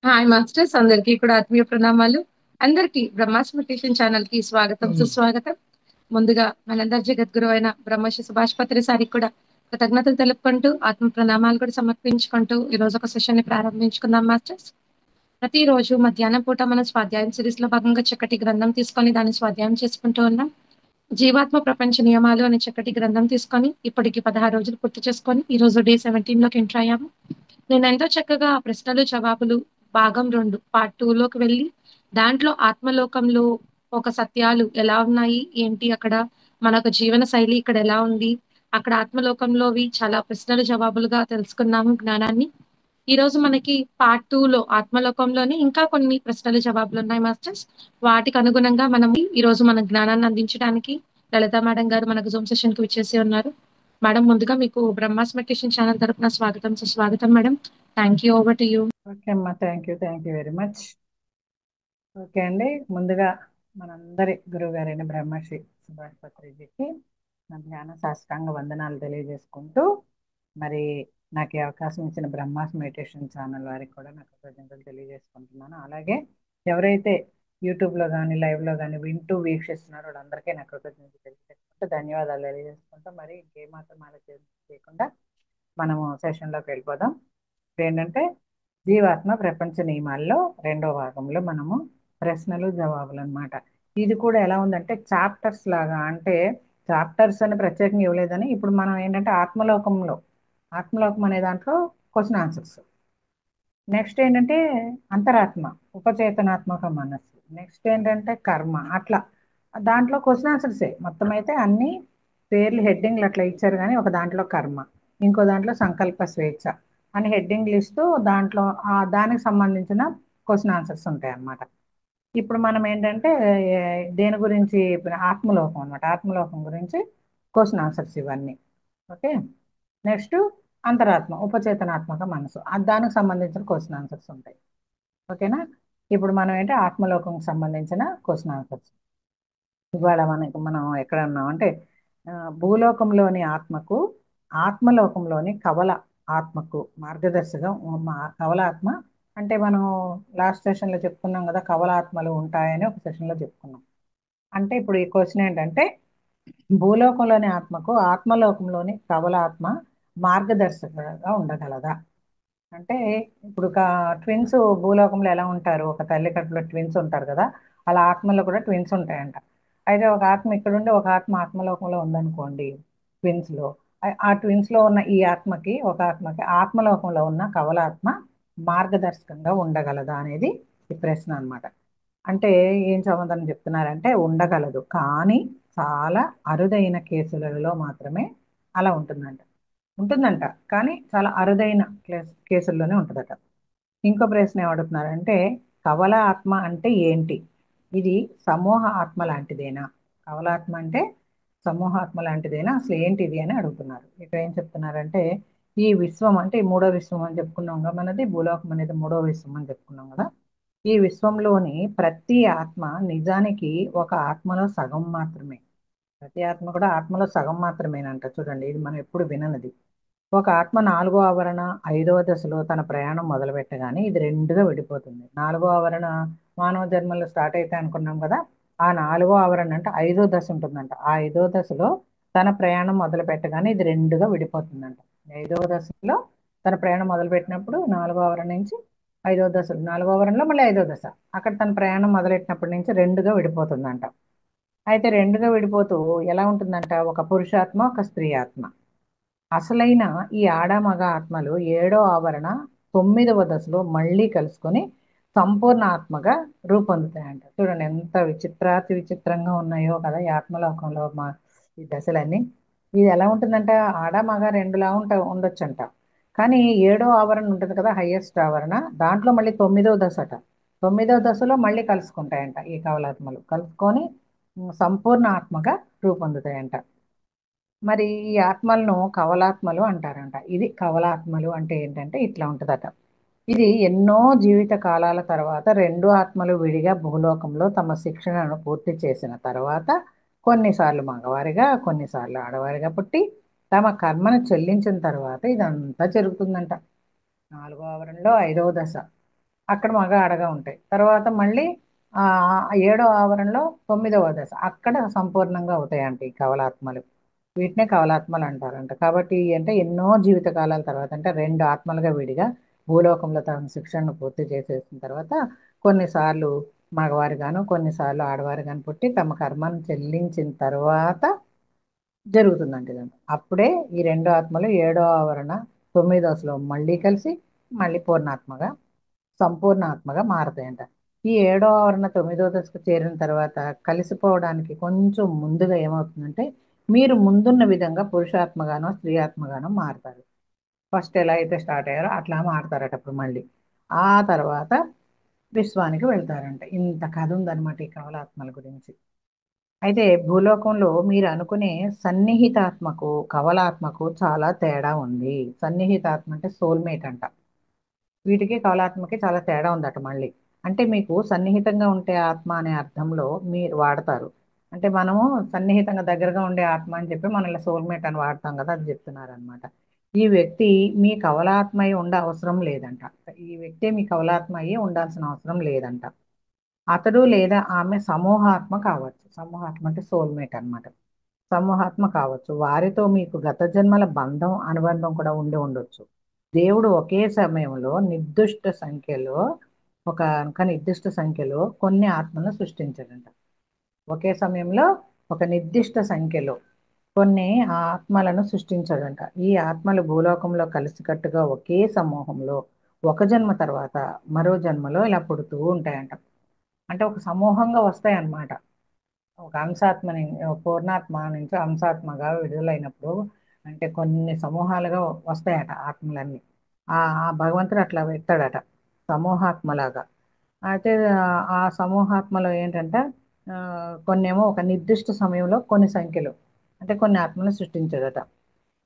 Hi masters, అందరికీ కూడా ఆత్మీయ ప్రణామాలు. అందరికీ బ్రహ్మాస్మి మెడిటేషన్ ఛానల్ కి స్వాగతం, సుస్వాగతం. ముందుగా మనందరి జగద్గురు అయిన బ్రహ్మశ్రీ సుభాష్ పత్రి సారికి కూడా కృతజ్ఞతలు తెలుపుకుంటూ ఆత్మ ప్రణామాలు కూడా సమర్పించుకుంటూ ఈ రోజు ఒక సెషన్ ని ప్రారంభించుకుందాం మాస్టర్స్. ప్రతిరోజు మధ్యాహ్నం పూట మనం స్వాధ్యాయం సిరీస్ లో భాగంగా చక్కటి గ్రంథం తీసుకొని దాన్ని స్వాధ్యాయం చేసుకుంటూ ఉన్నాం. జీవాత్మ ప్రపంచ నియమాలు అనే చక్కటి గ్రంథం తీసుకొని ఇప్పటికి 16 రోజులు పూర్తి చేసుకొని ఈ రోజు డే 17 లోకి ఎంటర్ అయ్యాము. నేను ఎంతో చక్కగా ప్రశ్నలు జవాబులు భాగం 2 పార్ట్ 2 లోకి వెళ్ళి దాంట్లో ఆత్మలోకంలో ఒక సత్యాలు ఎలా ఉన్నాయి ఏంటి, అక్కడ మనకు జీవన శైలి ఇక్కడ ఎలా ఉంది, అక్కడ ఆత్మలోకంలోవి చాలా ప్రశ్నలు జవాబులుగా తెలుసుకున్నాము జ్ఞానాన్ని. ఈ రోజు మనకి పార్ట్ 2 లో ఆత్మలోకంలోనే ఇంకా కొన్ని ప్రశ్నలు జవాబులు ఉన్నాయి మాస్టర్స్. వాటికి అనుగుణంగా మనం ఈ రోజు మన జ్ఞానాన్ని అందించడానికి లలిత మేడం గారు మనకు జూమ్ సెషన్ కి విచ్చేసి ఉన్నారు. మేడం, ముందుగా మీకు బ్రహ్మాస్ మెడిటేషన్ ఛానల్ తరపున స్వాగతం, సుస్వాగతం madam. Thank you. Over to you. Okay అమ్మా, thank you very much. Okay అండి, ముందుగా మనందరి గురువు గారైన బ్రహ్మశ్రీ సుభాష్ పత్రిజీకి నా జ్ఞాన సాష్టాంగ వందనాలు తెలియజేసుకుంటూ, మరి నాకు ఈ అవకాశం ఇచ్చిన బ్రహ్మాస్ మెడిటేషన్ ఛానల్ వారికి కూడా నాకు కృతజ్ఞతలు తెలియజేసుకుంటున్నాను. అలాగే ఎవరైతే యూట్యూబ్లో కానీ లైవ్లో కానీ వింటూ వీక్షిస్తున్నారో వాళ్ళందరికీ నాకు కృతజ్ఞతలు తెలియజేసుకుంటూ ధన్యవాదాలు తెలియజేసుకుంటూ, మరి ఇంకేమాత్రం ఆలోచన చేయకుండా మనము సెషన్లోకి వెళ్ళిపోదాం. ఏంటంటే జీవాత్మ ప్రపంచ నియమాల్లో రెండో భాగంలో మనము ప్రశ్నలు జవాబులు అన్నమాట. ఇది కూడా ఎలా ఉందంటే చాప్టర్స్ లాగా, అంటే చాప్టర్స్ అని ప్రత్యేకంగా ఇవ్వలేదని. ఇప్పుడు మనం ఏంటంటే ఆత్మలోకం అనే దాంట్లో క్వశ్చన్ ఆన్సర్స్, నెక్స్ట్ ఏంటంటే అంతరాత్మ, ఉపచేతనాత్మక మనస్సు, నెక్స్ట్ ఏంటంటే కర్మ, అట్లా దాంట్లో క్వశ్చన్ ఆన్సర్సే మొత్తం. అయితే అన్ని పేర్లు హెడ్డింగ్లు అట్లా ఇచ్చారు, కానీ ఒక దాంట్లో కర్మ, ఇంకో దాంట్లో సంకల్ప స్వేచ్ఛ అని హెడ్డింగ్లు ఇస్తూ దాంట్లో దానికి సంబంధించిన క్వశ్చన్ ఆన్సర్స్ ఉంటాయి అన్నమాట. ఇప్పుడు మనం ఏంటంటే దేని గురించి, ఇప్పుడు ఆత్మలోకం అన్నమాట, ఆత్మలోకం గురించి క్వశ్చన్ ఆన్సర్స్ ఇవన్నీ. ఓకే, నెక్స్ట్ అంతరాత్మ, ఉపచేతనాత్మక మనసు, దానికి సంబంధించిన క్వశ్చన్ ఆన్సర్స్ ఉంటాయి. ఓకేనా. ఇప్పుడు మనం ఏంటి ఆత్మలోకంకి సంబంధించిన క్వశ్చన్ ఆన్సర్స్. ఇవాళ మనం ఎక్కడ ఉన్నాం అంటే భూలోకంలోని ఆత్మకు ఆత్మలోకంలోని కవల ఆత్మకు మార్గదర్శకం. కవల ఆత్మ అంటే మనం లాస్ట్ సెషన్లో చెప్పుకున్నాం కదా, కవల ఆత్మలు ఉంటాయని ఒక సెషన్లో చెప్పుకున్నాం. అంటే ఇప్పుడు ఈ క్వశ్చన్ ఏంటంటే భూలోకంలోని ఆత్మకు ఆత్మలోకంలోని కవల ఆత్మ మార్గదర్శకంగా ఉండగలదా అంటే, ఇప్పుడు ట్విన్స్ భూలోకంలో ఎలా ఉంటారు, ఒక తల్లి కడుపులో ట్విన్స్ ఉంటారు కదా, అలా ఆత్మలో కూడా ట్విన్స్ ఉంటాయంట. అయితే ఒక ఆత్మ ఇక్కడ ఉండి ఒక ఆత్మ ఆత్మలోకంలో ఉందనుకోండి, ట్విన్స్ లో ఆ ట్విన్స్ లో ఉన్న ఈ ఆత్మకి, ఒక ఆత్మకి ఆత్మలోకంలో ఉన్న కవలాత్మ మార్గదర్శకంగా ఉండగలదా అనేది ఈ ప్రశ్న అన్నమాట. అంటే ఏం సమాధానం చెప్తున్నారంటే ఉండగలదు, కానీ చాలా అరుదైన కేసులలో మాత్రమే అలా ఉంటుందంట, కానీ చాలా అరుదైన కేసుల్లోనే ఉంటుందట. ఇంకో ప్రశ్న ఏమడుగుతున్నారంటే కవల ఆత్మ అంటే ఏంటి, ఇది సమూహ ఆత్మ లాంటిదేనా, కవలాత్మ అంటే సమూహ ఆత్మ లాంటిదేనా, అసలు ఏంటి ఇది అని అడుగుతున్నారు. ఇక్కడ ఏం చెప్తున్నారంటే ఈ విశ్వం అంటే ఈ మూడో విశ్వం అని చెప్పుకున్నాం కదా, మనది భూలోకం అనేది మూడో విశ్వం అని చెప్పుకున్నాం కదా. ఈ విశ్వంలోని ప్రతి ఆత్మ నిజానికి ఒక ఆత్మలో సగం మాత్రమే. ప్రతి ఆత్మ కూడా ఆత్మలో సగం మాత్రమేనంట. చూడండి, ఇది మనం ఎప్పుడు విననిది. ఒక ఆత్మ నాలుగో ఆవరణ ఐదవ దశలో తన ప్రయాణం మొదలు పెట్టగానే ఇది రెండుగా విడిపోతుంది. నాలుగో ఆవరణ మానవ జన్మలో స్టార్ట్ అయితే అనుకున్నాం కదా, ఆ నాలుగో ఆవరణ అంటే ఐదో దశ ఉంటుందంట. ఆ ఐదో దశలో తన ప్రయాణం మొదలు పెట్టగానే ఇది రెండుగా విడిపోతుందంట. ఐదవ దశలో తన ప్రయాణం మొదలు పెట్టినప్పుడు నాలుగో ఆవరణ నుంచి ఐదో దశ, నాలుగో ఆవరణలో మళ్ళీ ఐదో దశ, అక్కడ తన ప్రయాణం మొదలెట్టినప్పటి నుంచి రెండుగా విడిపోతుందంట. అయితే రెండుగా విడిపోతూ ఎలా ఉంటుందంట, ఒక పురుషాత్మ ఒక స్త్రీ ఆత్మ. అసలైన ఈ ఆడ మగ ఆత్మలు ఏడో ఆవరణ తొమ్మిదవ దశలో మళ్ళీ కలుసుకొని సంపూర్ణ ఆత్మగా రూపొందుతాయంట. చూడండి ఎంత విచిత్రాతి విచిత్రంగా ఉన్నాయో కదా ఈ ఆత్మలోకంలో ఈ దశలన్నీ. ఇది ఎలా ఉంటుందంట, ఆడ మగ రెండులా ఉండొచ్చంట. కానీ ఏడో ఆవరణ ఉంటుంది కదా, హైయెస్ట్ ఆవరణ, దాంట్లో మళ్ళీ తొమ్మిదవ దశ అట. తొమ్మిదవ దశలో మళ్ళీ కలుసుకుంటాయంట ఈ కవలాత్మలు, కలుసుకొని సంపూర్ణ ఆత్మగా రూపొందుతాయంట. మరి ఈ ఆత్మలను కవలాత్మలు అంటారంట. ఇది కవలాత్మలు అంటే ఏంటంటే ఇట్లా ఉంటుందట. ఇది ఎన్నో జీవిత కాలాల తర్వాత రెండు ఆత్మలు విడిగా భూలోకంలో తమ శిక్షణను పూర్తి చేసిన తర్వాత కొన్నిసార్లు మగవారిగా కొన్నిసార్లు ఆడవారిగా పుట్టి తమ కర్మను చెల్లించిన తర్వాత ఇదంతా జరుగుతుందంట. నాలుగో ఆవరణలో ఐదవ దశ. అక్కడ మగ ఆడగా ఉంటాయి. తర్వాత మళ్ళీ ఆ ఏడో ఆవరణలో తొమ్మిదవ దశ అక్కడ సంపూర్ణంగా అవుతాయంట ఈ కవలాత్మలు. వీటినే కవలాత్మలు అంటారంట. కాబట్టి అంటే ఎన్నో జీవిత కాలాల తర్వాత అంటే రెండు ఆత్మలుగా విడిగా భూలోకంలో తమ శిక్షణను పూర్తి చేసేసిన తర్వాత కొన్నిసార్లు మగవారు గాను కొన్నిసార్లు ఆడవారు గాను పుట్టి తమ కర్మను చెల్లించిన తర్వాత జరుగుతుందంట ఇదంతా. అప్పుడే ఈ రెండు ఆత్మలు ఏడో ఆవరణ తొమ్మిదో దశలో మళ్ళీ కలిసి మళ్ళీ పూర్ణాత్మగా సంపూర్ణ ఆత్మగా మారతాయంట. ఈ ఏడో ఆవరణ తొమ్మిదో దశకు చేరిన తర్వాత కలిసిపోవడానికి కొంచెం ముందుగా ఏమవుతుందంటే మీరు ముందున్న విధంగా పురుషాత్మగానో స్త్రీ ఆత్మగానో మారతారు. ఫస్ట్ ఎలా అయితే స్టార్ట్ అయ్యారో అట్లా మారతారట అప్పుడు మళ్ళీ. ఆ తర్వాత విశ్వానికి వెళ్తారంట. ఇంత కథ ఉందన్నమాట ఈ కవలాత్మల గురించి. అయితే భూలోకంలో మీరు అనుకునే సన్నిహితాత్మకు కవలాత్మకు చాలా తేడా ఉంది. సన్నిహితాత్మ అంటే సోల్మేట్ అంట. వీటికి కవలాత్మకి చాలా తేడా ఉందట మళ్ళీ. అంటే మీకు సన్నిహితంగా ఉంటే ఆత్మ అనే అర్థంలో మీరు వాడతారు. అంటే మనము సన్నిహితంగా దగ్గరగా ఉండే ఆత్మ అని చెప్పి మనల్ని సోల్మేట్ అని వాడతాం కదా, అది చెప్తున్నారు అనమాట. ఈ వ్యక్తి మీ కవలాత్మ అయి ఉండ అవసరం లేదంట. ఈ వ్యక్తి మీ కవలాత్మ అయ్యి ఉండాల్సిన అవసరం లేదంట. అతడు లేదా ఆమె సమూహాత్మ కావచ్చు. సమూహాత్మ అంటే సోల్మేట్ అన్నమాట. సమూహాత్మ కావచ్చు. వారితో మీకు గత జన్మల బంధం అనుబంధం కూడా ఉండి ఉండొచ్చు. దేవుడు ఒకే సమయంలో నిర్దిష్ట సంఖ్యలో కొన్ని ఆత్మలను సృష్టించాడంట. ఒకే సమయంలో ఒక నిర్దిష్ట సంఖ్యలో కొన్ని ఆత్మలను సృష్టించాడంట. ఈ ఆత్మలు భూలోకంలో కలిసికట్టుగా ఒకే సమూహంలో ఒక జన్మ తర్వాత మరో జన్మలో ఇలా పుడుతూ ఉంటాయంట. అంటే ఒక సమూహంగా వస్తాయి అన్నమాట. ఒక పూర్ణాత్మ నుంచి అంశాత్మగా విడుదలైనప్పుడు అంటే కొన్ని సమూహాలుగా వస్తాయట ఆత్మలన్నీ. ఆ భగవంతుడు అట్లా పెడతాడట సమూహాత్మలాగా. అయితే ఆ సమూహాత్మలో ఏంటంటే ఆ, కొన్నేమో ఒక నిర్దిష్ట సమయంలో కొన్ని సంఖ్యలు అంటే కొన్ని ఆత్మలు సృష్టించాడట.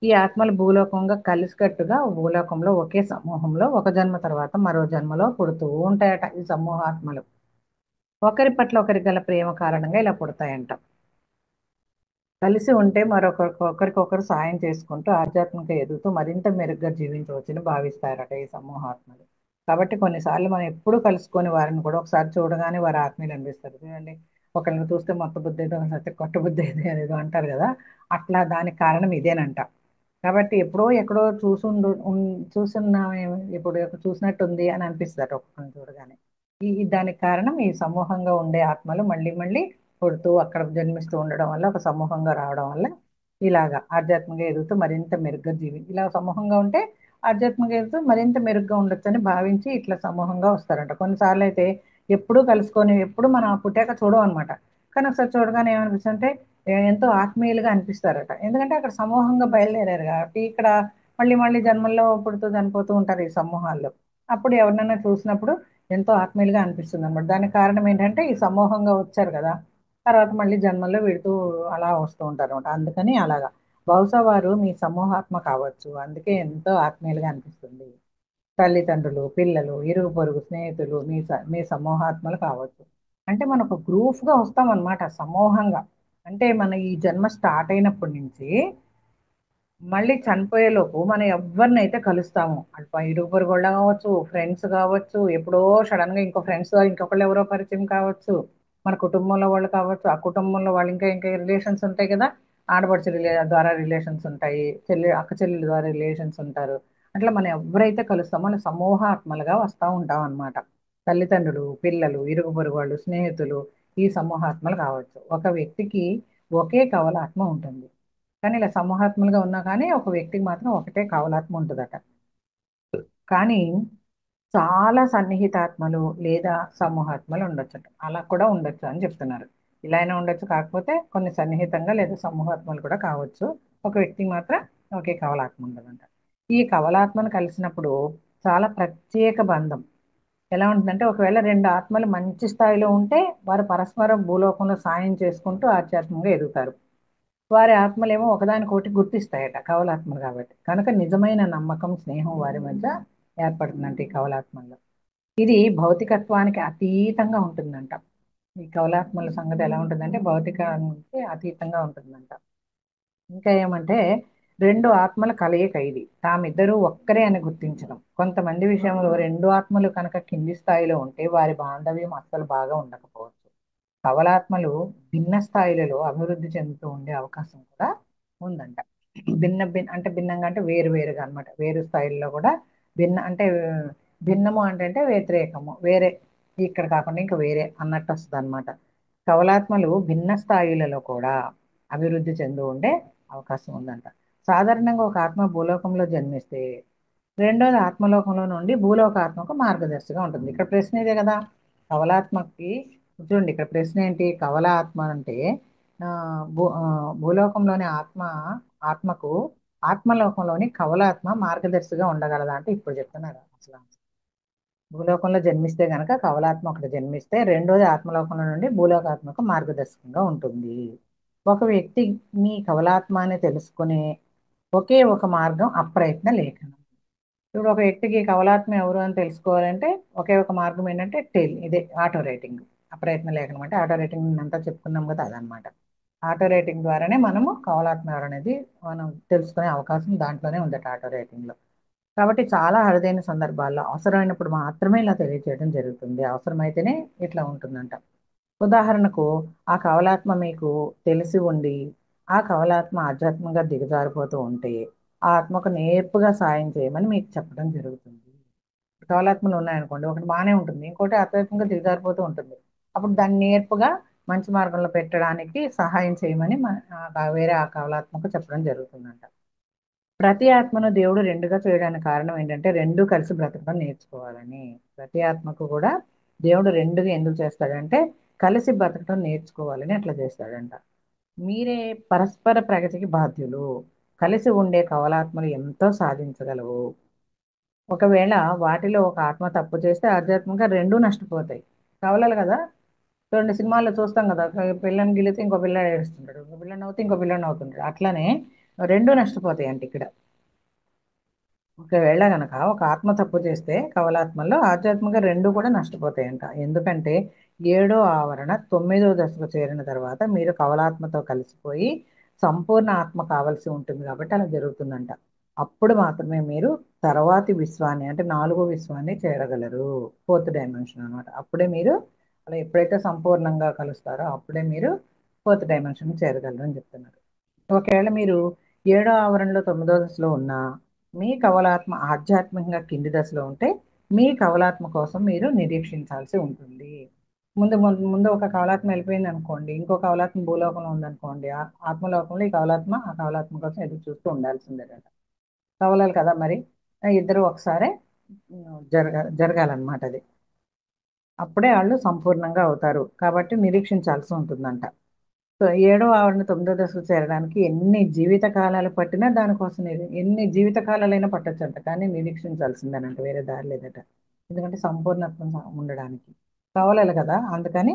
ఈ ఆత్మలు భూలోకంగా కలిసికట్టుగా భూలోకంలో ఒకే సమూహంలో ఒక జన్మ తర్వాత మరో జన్మలో పుడుతూ ఉంటాయట ఈ సమూహాత్మలు. ఒకరి పట్ల ఒకరికి గల ప్రేమ కారణంగా ఇలా పుడతాయంట. కలిసి ఉంటే ఒకరికొకరు సాయం చేసుకుంటూ ఆధ్యాత్మిక ఎదుగుతూ మరింత మెరుగ్గా జీవించవచ్చని భావిస్తారట ఈ సమూహాత్మలు. కాబట్టి కొన్నిసార్లు మనం ఎప్పుడు కలుసుకొని వారిని కూడా ఒకసారి చూడగానే వారి ఆత్మీయులు అనిపిస్తారు. చూడండి, ఒకరిని చూస్తే మొత్త బుద్ధి ఏదో సత్య కొత్త బుద్ధి ఏదో అనేదో అంటారు కదా, అట్లా దానికి కారణం ఇదేనంట. కాబట్టి ఎప్పుడో ఎక్కడో చూసున్నామే, ఇప్పుడు చూసినట్టుంది అని అనిపిస్తుంది అట ఒక్కొక్కరిని చూడగానే. దానికి కారణం ఈ సమూహంగా ఉండే ఆత్మలు మళ్ళీ మళ్ళీ పుడుతూ అక్కడ జన్మిస్తూ ఉండడం వల్ల ఒక సమూహంగా రావడం వల్ల ఇలాగా ఆధ్యాత్మికంగా ఎదుగుతూ మరింత మెరుగ్గా ఇలా సమూహంగా ఉంటే ఆధ్యాత్మికంగా ఎదుగుతూ మరింత మెరుగ్గా ఉండొచ్చు అని భావించి ఇట్లా సమూహంగా వస్తారంట. కొన్నిసార్లు అయితే ఎప్పుడూ కలుసుకొని ఎప్పుడు మనం ఆ పుట్టాక చూడం అనమాట. కానీ ఒకసారి చూడగానే ఏమనిపిస్తుందంటే ఎంతో ఆత్మీయులుగా అనిపిస్తారట. ఎందుకంటే అక్కడ సమూహంగా బయలుదేరారు కాబట్టి. ఇక్కడ మళ్ళీ మళ్ళీ జన్మల్లో పుడుతూ చనిపోతూ ఉంటారు ఈ సమూహాల్లో. అప్పుడు ఎవరినైనా చూసినప్పుడు ఎంతో ఆత్మీయులుగా అనిపిస్తుంది అనమాట. దానికి కారణం ఏంటంటే ఈ సమూహంగా వచ్చారు కదా, తర్వాత మళ్ళీ జన్మల్లో విడుతూ అలా వస్తూ ఉంటారు అనమాట. అందుకని అలాగా బహుశా వారు మీ సమూహాత్మ కావచ్చు, అందుకే ఎంతో ఆత్మీయులుగా అనిపిస్తుంది. తల్లిదండ్రులు, పిల్లలు, ఇరుగు పొరుగు స్నేహితులు మీ సమూహాత్మలు కావచ్చు. అంటే మనం ఒక గ్రూప్గా వస్తాం అనమాట సమూహంగా. అంటే మన ఈ జన్మ స్టార్ట్ అయినప్పటి నుంచి మళ్ళీ చనిపోయేలోపు మనం ఎవరినైతే కలుస్తాము అటు ఇరుగు పొరుగు వాళ్ళు కావచ్చు, ఫ్రెండ్స్ కావచ్చు, ఎప్పుడో సడన్ గా ఇంకో ఫ్రెండ్స్ ఇంకొకళ్ళు ఎవరో పరిచయం కావచ్చు, మన కుటుంబంలో వాళ్ళు కావచ్చు, ఆ కుటుంబంలో వాళ్ళు ఇంకా ఇంకా రిలేషన్స్ ఉంటాయి కదా, ఆడపడుచు ద్వారా రిలేషన్స్ ఉంటాయి, అక్క చెల్లెల ద్వారా రిలేషన్స్ ఉంటారు. అట్లా మనం ఎవరైతే కలుస్తామో మన సమూహాత్మలుగా వస్తూ ఉంటాం అన్నమాట. తల్లిదండ్రులు, పిల్లలు, ఇరుగు పొరుగు వాళ్ళు, స్నేహితులు ఈ సమూహాత్మలు కావచ్చు. ఒక వ్యక్తికి ఒకే కవలాత్మ ఉంటుంది. కానీ ఇలా సమూహాత్మలుగా ఉన్నా కానీ ఒక వ్యక్తికి మాత్రం ఒకటే కవలాత్మ ఉంటుందట. కానీ చాలా సన్నిహితాత్మలు లేదా సమూహాత్మలు ఉండొచ్చు, అలా కూడా ఉండొచ్చు అని చెప్తున్నారు. ఇలా అయినా ఉండొచ్చు, కాకపోతే కొన్ని సన్నిహితంగా లేదా సమూహాత్మలు కూడా కావచ్చు. ఒక వ్యక్తికి మాత్రం ఒకే కవలాత్మ ఉండదంట. ఈ కవలాత్మను కలిసినప్పుడు చాలా ప్రత్యేక బంధం ఎలా ఉంటుందంటే ఒకవేళ రెండు ఆత్మలు మంచి స్థాయిలో ఉంటే వారు పరస్పరం భూలోకంలో సాయం చేసుకుంటూ ఆధ్యాత్మికంగా ఎదుగుతారు. వారి ఆత్మలేమో ఒకదానికొకటి గుర్తిస్తాయట కవలాత్మలు కాబట్టి. కనుక నిజమైన నమ్మకం, స్నేహం వారి మధ్య ఏర్పడుతుందంట ఈ కవలాత్మల్లో. ఇది భౌతికత్వానికి అతీతంగా ఉంటుందంట. ఈ కవలాత్మల సంగతి ఎలా ఉంటుందంటే భౌతికానికి అతీతంగా ఉంటుందంట. ఇంకా ఏమంటే రెండు ఆత్మల కలయిక ఇది. తామిద్దరూ ఒక్కరే అని గుర్తించడం. కొంతమంది విషయంలో రెండు ఆత్మలు కనుక కింది స్థాయిలో ఉంటే వారి బాంధవ్యం అస్సలు బాగా ఉండకపోవచ్చు. కవలాత్మలు భిన్న స్థాయిలలో అభివృద్ధి చెందుతూ ఉండే అవకాశం కూడా ఉందంట. అంటే భిన్నంగా అంటే వేరు వేరుగా అనమాట. వేరు స్థాయిల్లో కూడా అంటే భిన్నము అంటే వ్యతిరేకము, వేరే, ఇక్కడ కాకుండా ఇంకా వేరే అన్నట్టు వస్తుంది అనమాట. కవలాత్మలు భిన్న స్థాయిలలో కూడా అభివృద్ధి చెందు ఉండే అవకాశం ఉందంట. సాధారణంగా ఒక ఆత్మ భూలోకంలో జన్మిస్తే రెండోది ఆత్మలోకంలో నుండి భూలోక ఆత్మకు మార్గదర్శిగా ఉంటుంది. ఇక్కడ ప్రశ్న ఇదే కదా, కవలాత్మకి. చూడండి, ఇక్కడ ప్రశ్న ఏంటి, కవల ఆత్మ అంటే ఆ, భూలోకంలోని ఆత్మకు ఆత్మలోకంలోని కవలాత్మ మార్గదర్శిగా ఉండగలదా అంటే ఇప్పుడు చెప్తున్నారు అసలు. భూలోకంలో జన్మిస్తే గనక కవలాత్మ ఒకటి జన్మిస్తే రెండోది ఆత్మలోకంలో నుండి భూలోకాత్మకు మార్గదర్శకంగా ఉంటుంది. ఒక వ్యక్తి మీ కవలాత్మ అని తెలుసుకునే ఒకే ఒక మార్గం అప్రయత్న లేఖనం. ఇప్పుడు ఒక వ్యక్తికి కవలాత్మ ఎవరు అని తెలుసుకోవాలంటే ఒకే ఒక మార్గం ఏంటంటే ఇదే ఆటో రైటింగ్. అప్రయత్న లేఖనం అంటే ఆటో రైటింగ్ అంతా చెప్పుకున్నాం కదా, అదనమాట. ఆటో రైటింగ్ ద్వారానే మనము కవలాత్మ ఎవరు అనేది మనం తెలుసుకునే అవకాశం దాంట్లోనే ఉందట, ఆటో రైటింగ్ లో. కాబట్టి చాలా అరుదైన సందర్భాల్లో అవసరమైనప్పుడు మాత్రమే ఇలా తెలియజేయడం జరుగుతుంది. అవసరమైతేనే ఇట్లా ఉంటుందంట. ఉదాహరణకు, ఆ కవలాత్మ మీకు తెలిసి ఉండి ఆ కవలాత్మ ఆధ్యాత్మికంగా దిగజారిపోతూ ఉంటే ఆ ఆత్మకు నేర్పుగా సాయం చేయమని మీకు చెప్పడం జరుగుతుంది. కవలాత్మలు ఉన్నాయనుకోండి, ఒకటి బాగానే ఉంటుంది, ఇంకోటి ఆధ్యాత్మికంగా దిగజారిపోతూ ఉంటుంది. అప్పుడు దాన్ని నేర్పుగా మంచి మార్గంలో పెట్టడానికి సహాయం చేయమని వేరే ఆ కవలాత్మకు చెప్పడం జరుగుతుందంట. ప్రతి ఆత్మను దేవుడు రెండుగా చేయడానికి కారణం ఏంటంటే రెండు కలిసి బ్రతకడం నేర్చుకోవాలని. ప్రతి ఆత్మకు కూడా దేవుడు రెండుగా ఎందుకు చేస్తాడంటే కలిసి బ్రతకడం నేర్చుకోవాలని అట్లా చేస్తాడంట. మీరే పరస్పర ప్రగతికి బాధ్యులు. కలిసి ఉండే కవలాత్మలు ఎంతో సాధించగలవు. ఒకవేళ వాటిలో ఒక ఆత్మ తప్పు చేస్తే ఆధ్యాత్మికంగా రెండూ నష్టపోతాయి. కవలలు కదా, చూడండి సినిమాల్లో చూస్తాం కదా, పిల్లని గిలితే ఇంకో పిల్లాడు ఏడుస్తుంటాడు, ఇంకో పిల్లని నవ్వుతే ఇంకో పిల్లాడు నవ్వుతుంటాడు. అట్లనే రెండూ నష్టపోతాయి అంటే ఇక్కడ. ఒకవేళ గనక ఒక ఆత్మ తప్పు చేస్తే కవలాత్మల్లో ఆధ్యాత్మికంగా రెండు కూడా నష్టపోతాయంట. ఎందుకంటే ఏడో ఆవరణ తొమ్మిదో దశకు చేరిన తర్వాత మీరు కవలాత్మతో కలిసిపోయి సంపూర్ణ ఆత్మ కావలసి ఉంటుంది కాబట్టి అలా జరుగుతుందంట. అప్పుడు మాత్రమే మీరు తర్వాతి విశ్వాన్ని అంటే నాలుగో విశ్వాన్ని చేరగలరు. ఫోర్త్ డైమెన్షన్ అన్నమాట. అప్పుడే మీరు అలా ఎప్పుడైతే సంపూర్ణంగా కలుస్తారో అప్పుడే మీరు ఫోర్త్ డైమెన్షన్ చేరగలరు అని చెప్తున్నారు. ఒకవేళ మీరు ఏడో ఆవరణలో తొమ్మిదో దశలో ఉన్నా మీ కవలాత్మ ఆధ్యాత్మికంగా కింది దశలో ఉంటే మీ కవలాత్మ కోసం మీరు నిరీక్షించాల్సి ఉంటుంది. ముందు ముందు ముందు ఒక కవలాత్మ వెళ్ళిపోయింది అనుకోండి, ఇంకో కవలాత్మ భూలోకంలో ఉందనుకోండి, ఆత్మలోకంలో ఈ కవలాత్మ ఆ కవలాత్మ కోసం ఎదురు చూస్తూ ఉండాల్సిందేనట. కవలాలు కదా మరి, ఇద్దరు ఒకసారి జరగాలన్నమాట అది. అప్పుడే వాళ్ళు సంపూర్ణంగా అవుతారు కాబట్టి నిరీక్షించాల్సి ఉంటుందంట. సో ఏడో ఆవరణ తొమ్మిదో దశకు చేరడానికి ఎన్ని జీవిత కాలాలు పట్టినా దానికోసం ఎన్ని జీవిత కాలాలైనా పట్టొచ్చంట, కానీ నిరీక్షించాల్సిందేనంట, వేరే దారి లేదట. ఎందుకంటే సంపూర్ణత్వం ఉండడానికి కావాలి కదా, అందుకని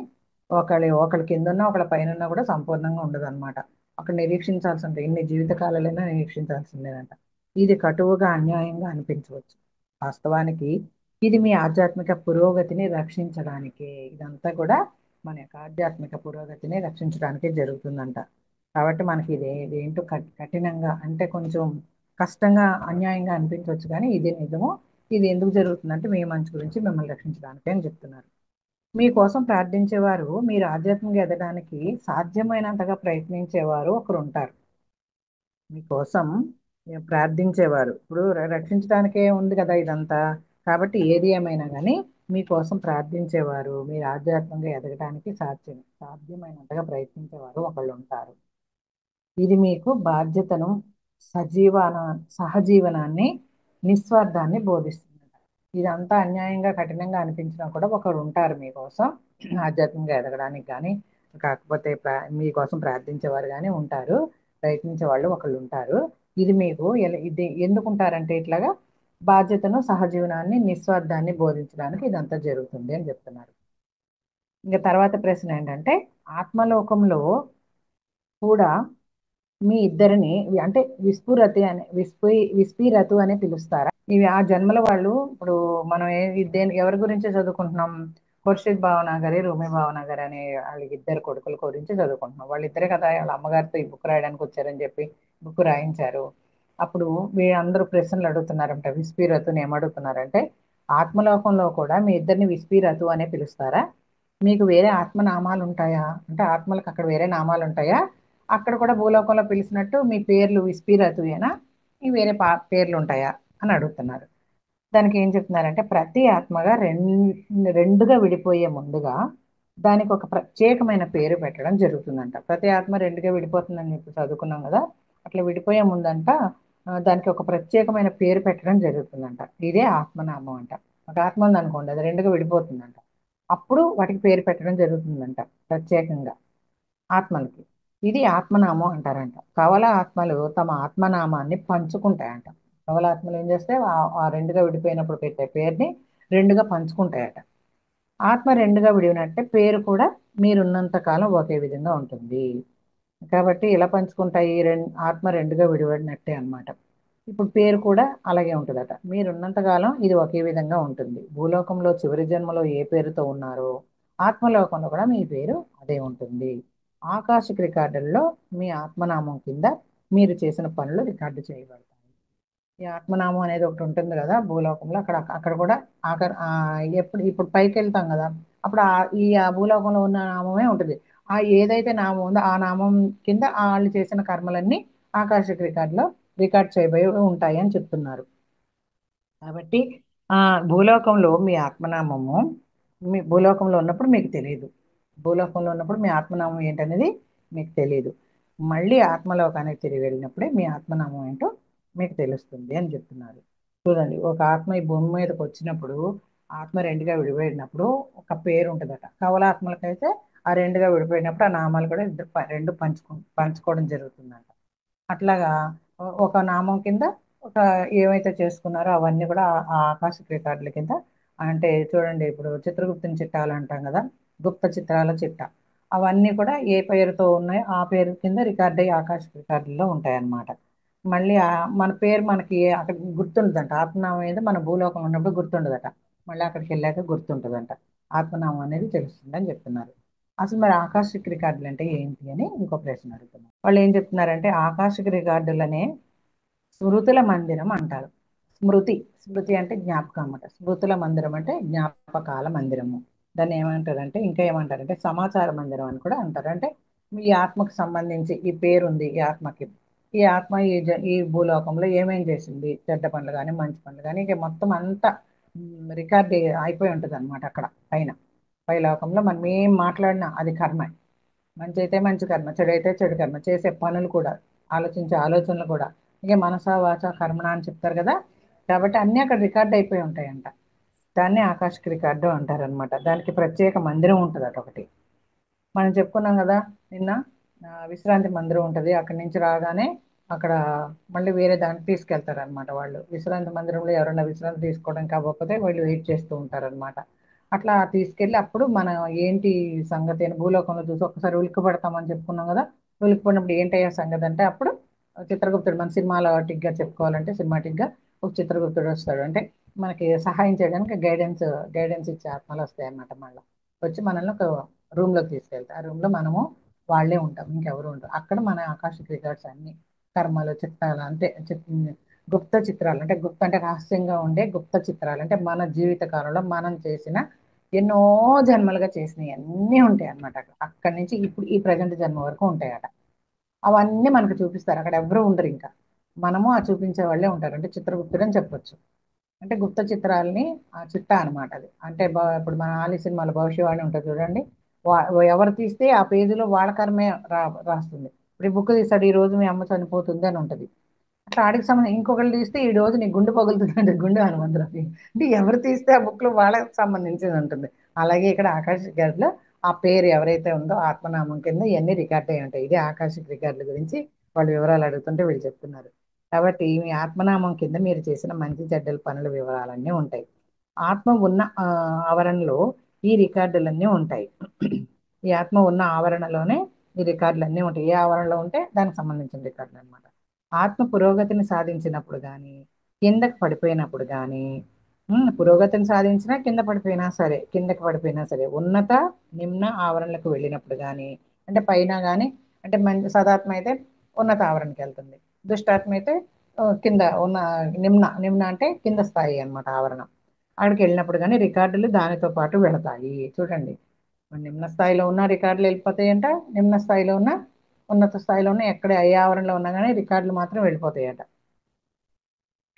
ఒకళ్ళ కింద ఉన్నా ఒకళ్ళ పైన ఉన్నా కూడా సంపూర్ణంగా ఉండదు అనమాట. అక్కడ నిరీక్షించాల్సి ఉంటుంది, ఎన్ని జీవిత కాలాలైనా నిరీక్షించాల్సిందేనంట. ఇది కటువుగా అన్యాయంగా అనిపించవచ్చు, వాస్తవానికి ఇది మీ ఆధ్యాత్మిక పురోగతిని రక్షించడానికే. ఇదంతా కూడా మన యొక్క ఆధ్యాత్మిక పురోగతిని రక్షించడానికే జరుగుతుందంట. కాబట్టి మనకి ఇదేంటో కఠినంగా అంటే కొంచెం కష్టంగా అన్యాయంగా అనిపించవచ్చు, కానీ ఇది నిజము. ఇది ఎందుకు జరుగుతుందంటే మీ మంచి గురించి మిమ్మల్ని రక్షించడానికి అని చెప్తున్నారు. మీకోసం ప్రార్థించేవారు, మీరు ఆధ్యాత్మికంగా ఎదగడానికి సాధ్యమైనంతగా ప్రయత్నించేవారు ఒకరు ఉంటారు. మీకోసం ప్రార్థించేవారు, ఇప్పుడు రక్షించడానికే ఉంది కదా ఇదంతా. కాబట్టి ఏది ఏమైనా కానీ మీకోసం ప్రార్థించేవారు, మీరు ఆధ్యాత్మికంగా ఎదగడానికి సాధ్యమైనంతగా ప్రయత్నించేవారు ఒకళ్ళు ఉంటారు. ఇది మీకు బాధ్యతను, సజీవన సహజీవనాన్ని, నిస్వార్థాన్ని బోధిస్తుంది. ఇదంతా అన్యాయంగా కఠినంగా అనిపించినా కూడా ఒకరు ఉంటారు మీకోసం ఆధ్యాత్మికంగా ఎదగడానికి కానీ, కాకపోతే మీకోసం ప్రార్థించేవారు కానీ ఉంటారు, ప్రయత్నించే వాళ్ళు ఒకళ్ళు ఉంటారు. ఇది మీకు ఇది ఎందుకు ఉంటారంటే ఇట్లాగా బాధ్యతను, సహజీవనాన్ని, నిస్వార్థాన్ని బోధించడానికి ఇదంతా జరుగుతుంది అని చెప్తున్నారు. ఇంకా తర్వాత ప్రశ్న ఏంటంటే, ఆత్మలోకంలో కూడా మీ ఇద్దరిని అంటే విస్ఫీరతు అని పిలుస్తారా? ఇవి ఆ జన్మల వాళ్ళు. ఇప్పుడు మనం ఎవరి గురించి చదువుకుంటున్నాం, ఖుర్షిద్ భావనగరి, రూమి భావనగరి అనే వాళ్ళకి ఇద్దరు కొడుకుల గురించి చదువుకుంటున్నాం. వాళ్ళిద్దరే కదా వాళ్ళ అమ్మగారితో ఈ బుక్ రాయడానికి వచ్చారని చెప్పి బుక్ రాయించారు. అప్పుడు అందరూ ప్రశ్నలు అడుగుతున్నారంట. విస్పీరతుని ఏమడుగుతున్నారంటే, ఆత్మలోకంలో కూడా మీ ఇద్దరిని విస్పీరతు అనే పిలుస్తారా? మీకు వేరే ఆత్మనామాలు ఉంటాయా? అంటే ఆత్మలకు అక్కడ వేరే నామాలు ఉంటాయా? అక్కడ కూడా భూలోకంలో పిలిచినట్టు మీ పేర్లు విస్పీరతుయేనా, ఈ వేరే పేర్లు ఉంటాయా అని అడుగుతున్నారు. దానికి ఏం చెప్తున్నారంటే, ప్రతి ఆత్మగా రెండుగా విడిపోయే ముందుగా దానికి ఒక ప్రత్యేకమైన పేరు పెట్టడం జరుగుతుందంట. ప్రతి ఆత్మ రెండుగా విడిపోతుందని చెప్పి చదువుకున్నాం కదా, అట్లా విడిపోయే ముందంట దానికి ఒక ప్రత్యేకమైన పేరు పెట్టడం జరుగుతుందంట. ఇదే ఆత్మనామం అంట. ఒక ఆత్మ ఉందనుకోండి, అది రెండుగా విడిపోతుందంట. అప్పుడు వాటికి పేరు పెట్టడం జరుగుతుందంట ప్రత్యేకంగా ఆత్మలకి. ఇది ఆత్మనామం అంటారంట. కవల ఆత్మలు తమ ఆత్మనామాన్ని పంచుకుంటాయంట. కవల ఆత్మలు ఏం చేస్తే ఆ రెండుగా విడిపోయినప్పుడు పెట్టే పేరుని రెండుగా పంచుకుంటాయట. ఆత్మ రెండుగా విడినట్టే పేరు కూడా మీరున్నంత కాలం ఒకే విధంగా ఉంటుంది. కాబట్టి ఇలా పంచుకుంటాయి. ఆత్మ రెండుగా విడిపడినట్టే అన్నమాట. ఇప్పుడు పేరు కూడా అలాగే ఉంటుందట. మీరున్నంత కాలం ఇది ఒకే విధంగా ఉంటుంది. భూలోకంలో చివరి జన్మలో ఏ పేరుతో ఉన్నారో ఆత్మలోకంలో కూడా మీ పేరు అదే ఉంటుంది. ఆకాశిక రికార్డుల్లో మీ ఆత్మనామం కింద మీరు చేసిన పనులు రికార్డు చేయబడతాయి. ఈ ఆత్మనామం అనేది ఒకటి ఉంటుంది కదా భూలోకంలో, అక్కడ అక్కడ కూడా ఇప్పుడు పైకి వెళ్తాం కదా, అప్పుడు ఆ భూలోకంలో ఉన్న నామమే ఉంటుంది. ఆ ఏదైతే నామం ఉందో ఆ నామం కింద వాళ్ళు చేసిన కర్మలన్నీ ఆకాశిక రికార్డులో రికార్డ్ చేయబడి ఉంటాయి అని చెప్తున్నారు. కాబట్టి ఆ భూలోకంలో మీ ఆత్మనామము మీ భూలోకంలో ఉన్నప్పుడు మీకు తెలియదు. భూలోకంలో ఉన్నప్పుడు మీ ఆత్మనామం ఏంటనేది మీకు తెలియదు. మళ్ళీ ఆత్మలోకానికి తిరిగి వెళ్ళినప్పుడే మీ ఆత్మనామం ఏంటో మీకు తెలుస్తుంది అని చెప్తున్నారు. చూడండి, ఒక ఆత్మ ఈ భూమి మీదకి వచ్చినప్పుడు ఆత్మ రెండుగా విడిపోయినప్పుడు ఒక పేరు ఉంటుందట. కవలాత్మలకైతే ఆ రెండుగా విడిపోయినప్పుడు ఆ నామాలు కూడా రెండు పంచుకోవడం జరుగుతుందంట. అట్లాగా ఒక నామం కింద ఒక ఏమైతే చేసుకున్నారో అవన్నీ కూడా ఆ ఆకాశిక రికార్డుల కింద. అంటే చూడండి, ఇప్పుడు చిత్రగుప్తుని చిట్టాలు అంటాం కదా, గుప్త చిత్రాల చిట్ట, అవన్నీ కూడా ఏ పేరుతో ఉన్నాయో ఆ పేరు కింద రికార్డ్ అయ్యి ఆకాశిక రికార్డుల్లో ఉంటాయన్నమాట. మళ్ళీ మన పేరు మనకి అక్కడ గుర్తుండదంట. ఆత్మనామం అనేది మన భూలోకం ఉన్నప్పుడు గుర్తుండదట. మళ్ళీ అక్కడికి వెళ్ళాక గుర్తుంటుందంట. ఆత్మనామం అనేది తెలుస్తుందని చెప్తున్నారు. అసలు మరి ఆకాశిక రికార్డులు అంటే ఏంటి అని ఇంకో ప్రశ్న అడుగుతున్నారు. వాళ్ళు ఏం చెప్తున్నారంటే, ఆకాశిక రికార్డులనే స్మృతుల మందిరం అంటారు. స్మృతి స్మృతి అంటే జ్ఞాపకం అన్నమాట. స్మృతుల మందిరం అంటే జ్ఞాపకాల మందిరము. దాన్ని ఏమంటారంటే, ఇంకా ఏమంటారంటే సమాచార మందిరం అని కూడా అంటారు. అంటే ఈ ఆత్మకు సంబంధించి ఈ పేరు ఉంది. ఈ ఆత్మకి, ఈ ఆత్మ ఈ భూలోకంలో ఏమేం చేసింది, చెడ్డ పనులు కానీ మంచి పనులు కానీ, ఇక మొత్తం అంతా రికార్డ్ అయిపోయి ఉంటుంది అనమాట. అక్కడ పైన పై లోకంలో మనం ఏం మాట్లాడినా అది కర్మ. మంచి అయితే మంచి కర్మ, చెడు అయితే చెడు కర్మ, చేసే పనులు కూడా, ఆలోచించే ఆలోచనలు కూడా, ఇక మనస వాచ కర్మణ అని చెప్తారు కదా. కాబట్టి అన్నీ అక్కడ రికార్డ్ అయిపోయి ఉంటాయంట. దాన్ని ఆకాశిక రికార్డు అంటారనమాట. దానికి ప్రత్యేక మందిరం ఉంటుంది అటు ఒకటి. మనం చెప్పుకున్నాం కదా నిన్న, విశ్రాంతి మందిరం ఉంటుంది. అక్కడి నుంచి రాగానే అక్కడ మళ్ళీ వేరే దానికి తీసుకెళ్తారు అనమాట. వాళ్ళు విశ్రాంతి మందిరంలో ఎవరైనా విశ్రాంతి తీసుకోవడం కాకపోతే వాళ్ళు వెయిట్ చేస్తూ ఉంటారనమాట. అట్లా తీసుకెళ్ళి అప్పుడు మనం ఏంటి సంగతి అని భూలోకంలో చూసి ఒకసారి ఉలిక్కి పడతామని చెప్పుకున్నాం కదా. ఉలిక్కి పడినప్పుడు ఏంటయ్యా సంగతి అంటే, అప్పుడు చిత్రగుప్తుడు, మన సినిమాలో టిక్గా చెప్పుకోవాలంటే సినిమాటిక్గా ఒక చిత్రగుప్తుడు వస్తాడు. అంటే మనకి సహాయం చేయడానికి గైడెన్స్ ఇచ్చే ఆత్మలు వస్తాయి అన్నమాట. మళ్ళీ వచ్చి మనల్ని ఒక రూమ్ లోకి తీసుకెళ్తారు. ఆ రూమ్ లో మనము వాళ్ళే ఉంటాం, ఇంకెవరు ఉంటారు. అక్కడ మన ఆకాశిక రికార్డ్స్ అన్ని, కర్మలు, చిత్రాలు అంటే గుప్త చిత్రాలు, అంటే గుప్త అంటే రహస్యంగా ఉండే గుప్త చిత్రాలు, అంటే మన జీవిత కాలంలో మనం చేసిన ఎన్నో జన్మలుగా చేసినవి అన్నీ ఉంటాయి అన్నమాట. అక్కడి నుంచి ఇప్పుడు ఈ ప్రజెంట్ జన్మ వరకు ఉంటాయట. అవన్నీ మనకు చూపిస్తారు. అక్కడ ఎవరు ఉండరు ఇంకా, మనము ఆ చూపించే వాళ్ళే ఉంటారు. అంటే చిత్రగుప్తుడు అని చెప్పొచ్చు. అంటే గుప్త చిత్రాలని ఆ చిట్టా అనమాట అది. అంటే ఇప్పుడు మన ఆలి సినిమాలో భవిష్యవాణి ఉంటుంది చూడండి. ఎవరు తీస్తే ఆ పేజీలో వాళ్ళ కర్మే రాస్తుంది. ఇప్పుడు ఈ బుక్ తీస్తాడు, ఈ రోజు మీ అమ్మ చనిపోతుంది అని ఉంటుంది. అట్లా ఆడికి సంబంధించి ఇంకొకళ్ళు తీస్తే ఈ రోజు నీ గుండె పగులుతుంది అంటే గుండె హనుమంతురావు. అంటే ఎవరు తీస్తే ఆ బుక్ లో వాళ్ళకి సంబంధించింది ఉంటుంది. అలాగే ఇక్కడ ఆకాశిక రికార్డులో ఆ పేరు ఎవరైతే ఉందో ఆత్మనామం కింద ఇవన్నీ రికార్డ్ అయి ఉంటాయి. ఇది ఆకాశిక రికార్డుల గురించి వాళ్ళు వివరాలు అడుగుతుంటే వీళ్ళు చెప్తున్నారు. కాబట్టి మీ ఆత్మనామం కింద మీరు చేసిన మంచి చెడ్డల పనుల వివరాలన్నీ ఉంటాయి. ఆత్మ ఉన్న ఆవరణలో ఈ రికార్డులన్నీ ఉంటాయి. ఈ ఆత్మ ఉన్న ఆవరణలోనే ఈ రికార్డులన్నీ ఉంటాయి. ఏ ఆవరణలో ఉంటే దానికి సంబంధించిన రికార్డులు అనమాట. ఆత్మ పురోగతిని సాధించినప్పుడు కానీ, కిందకి పడిపోయినప్పుడు కానీ, పురోగతిని సాధించినా కింద పడిపోయినా సరే, కిందకి పడిపోయినా సరే, ఉన్నత నిమ్న ఆవరణలకు వెళ్ళినప్పుడు కానీ, అంటే పైన కానీ, అంటే మంచి సదాత్మ అయితే ఉన్నత ఆవరణకి వెళ్తుంది, దుష్టాత్మ అయితే కింద ఉన్న నిమ్న నిమ్న అంటే కింద స్థాయి అన్నమాట ఆవరణ. అక్కడికి వెళ్ళినప్పుడు కానీ రికార్డులు దానితో పాటు వెళతాయి. చూడండి, నిమ్న స్థాయిలో ఉన్న రికార్డులు వెళ్ళిపోతాయంట, నిమ్న స్థాయిలో ఉన్న ఉన్నత స్థాయిలో ఉన్న ఎక్కడ ఏ ఆవరణలో ఉన్నా కానీ రికార్డులు మాత్రం వెళ్ళిపోతాయట.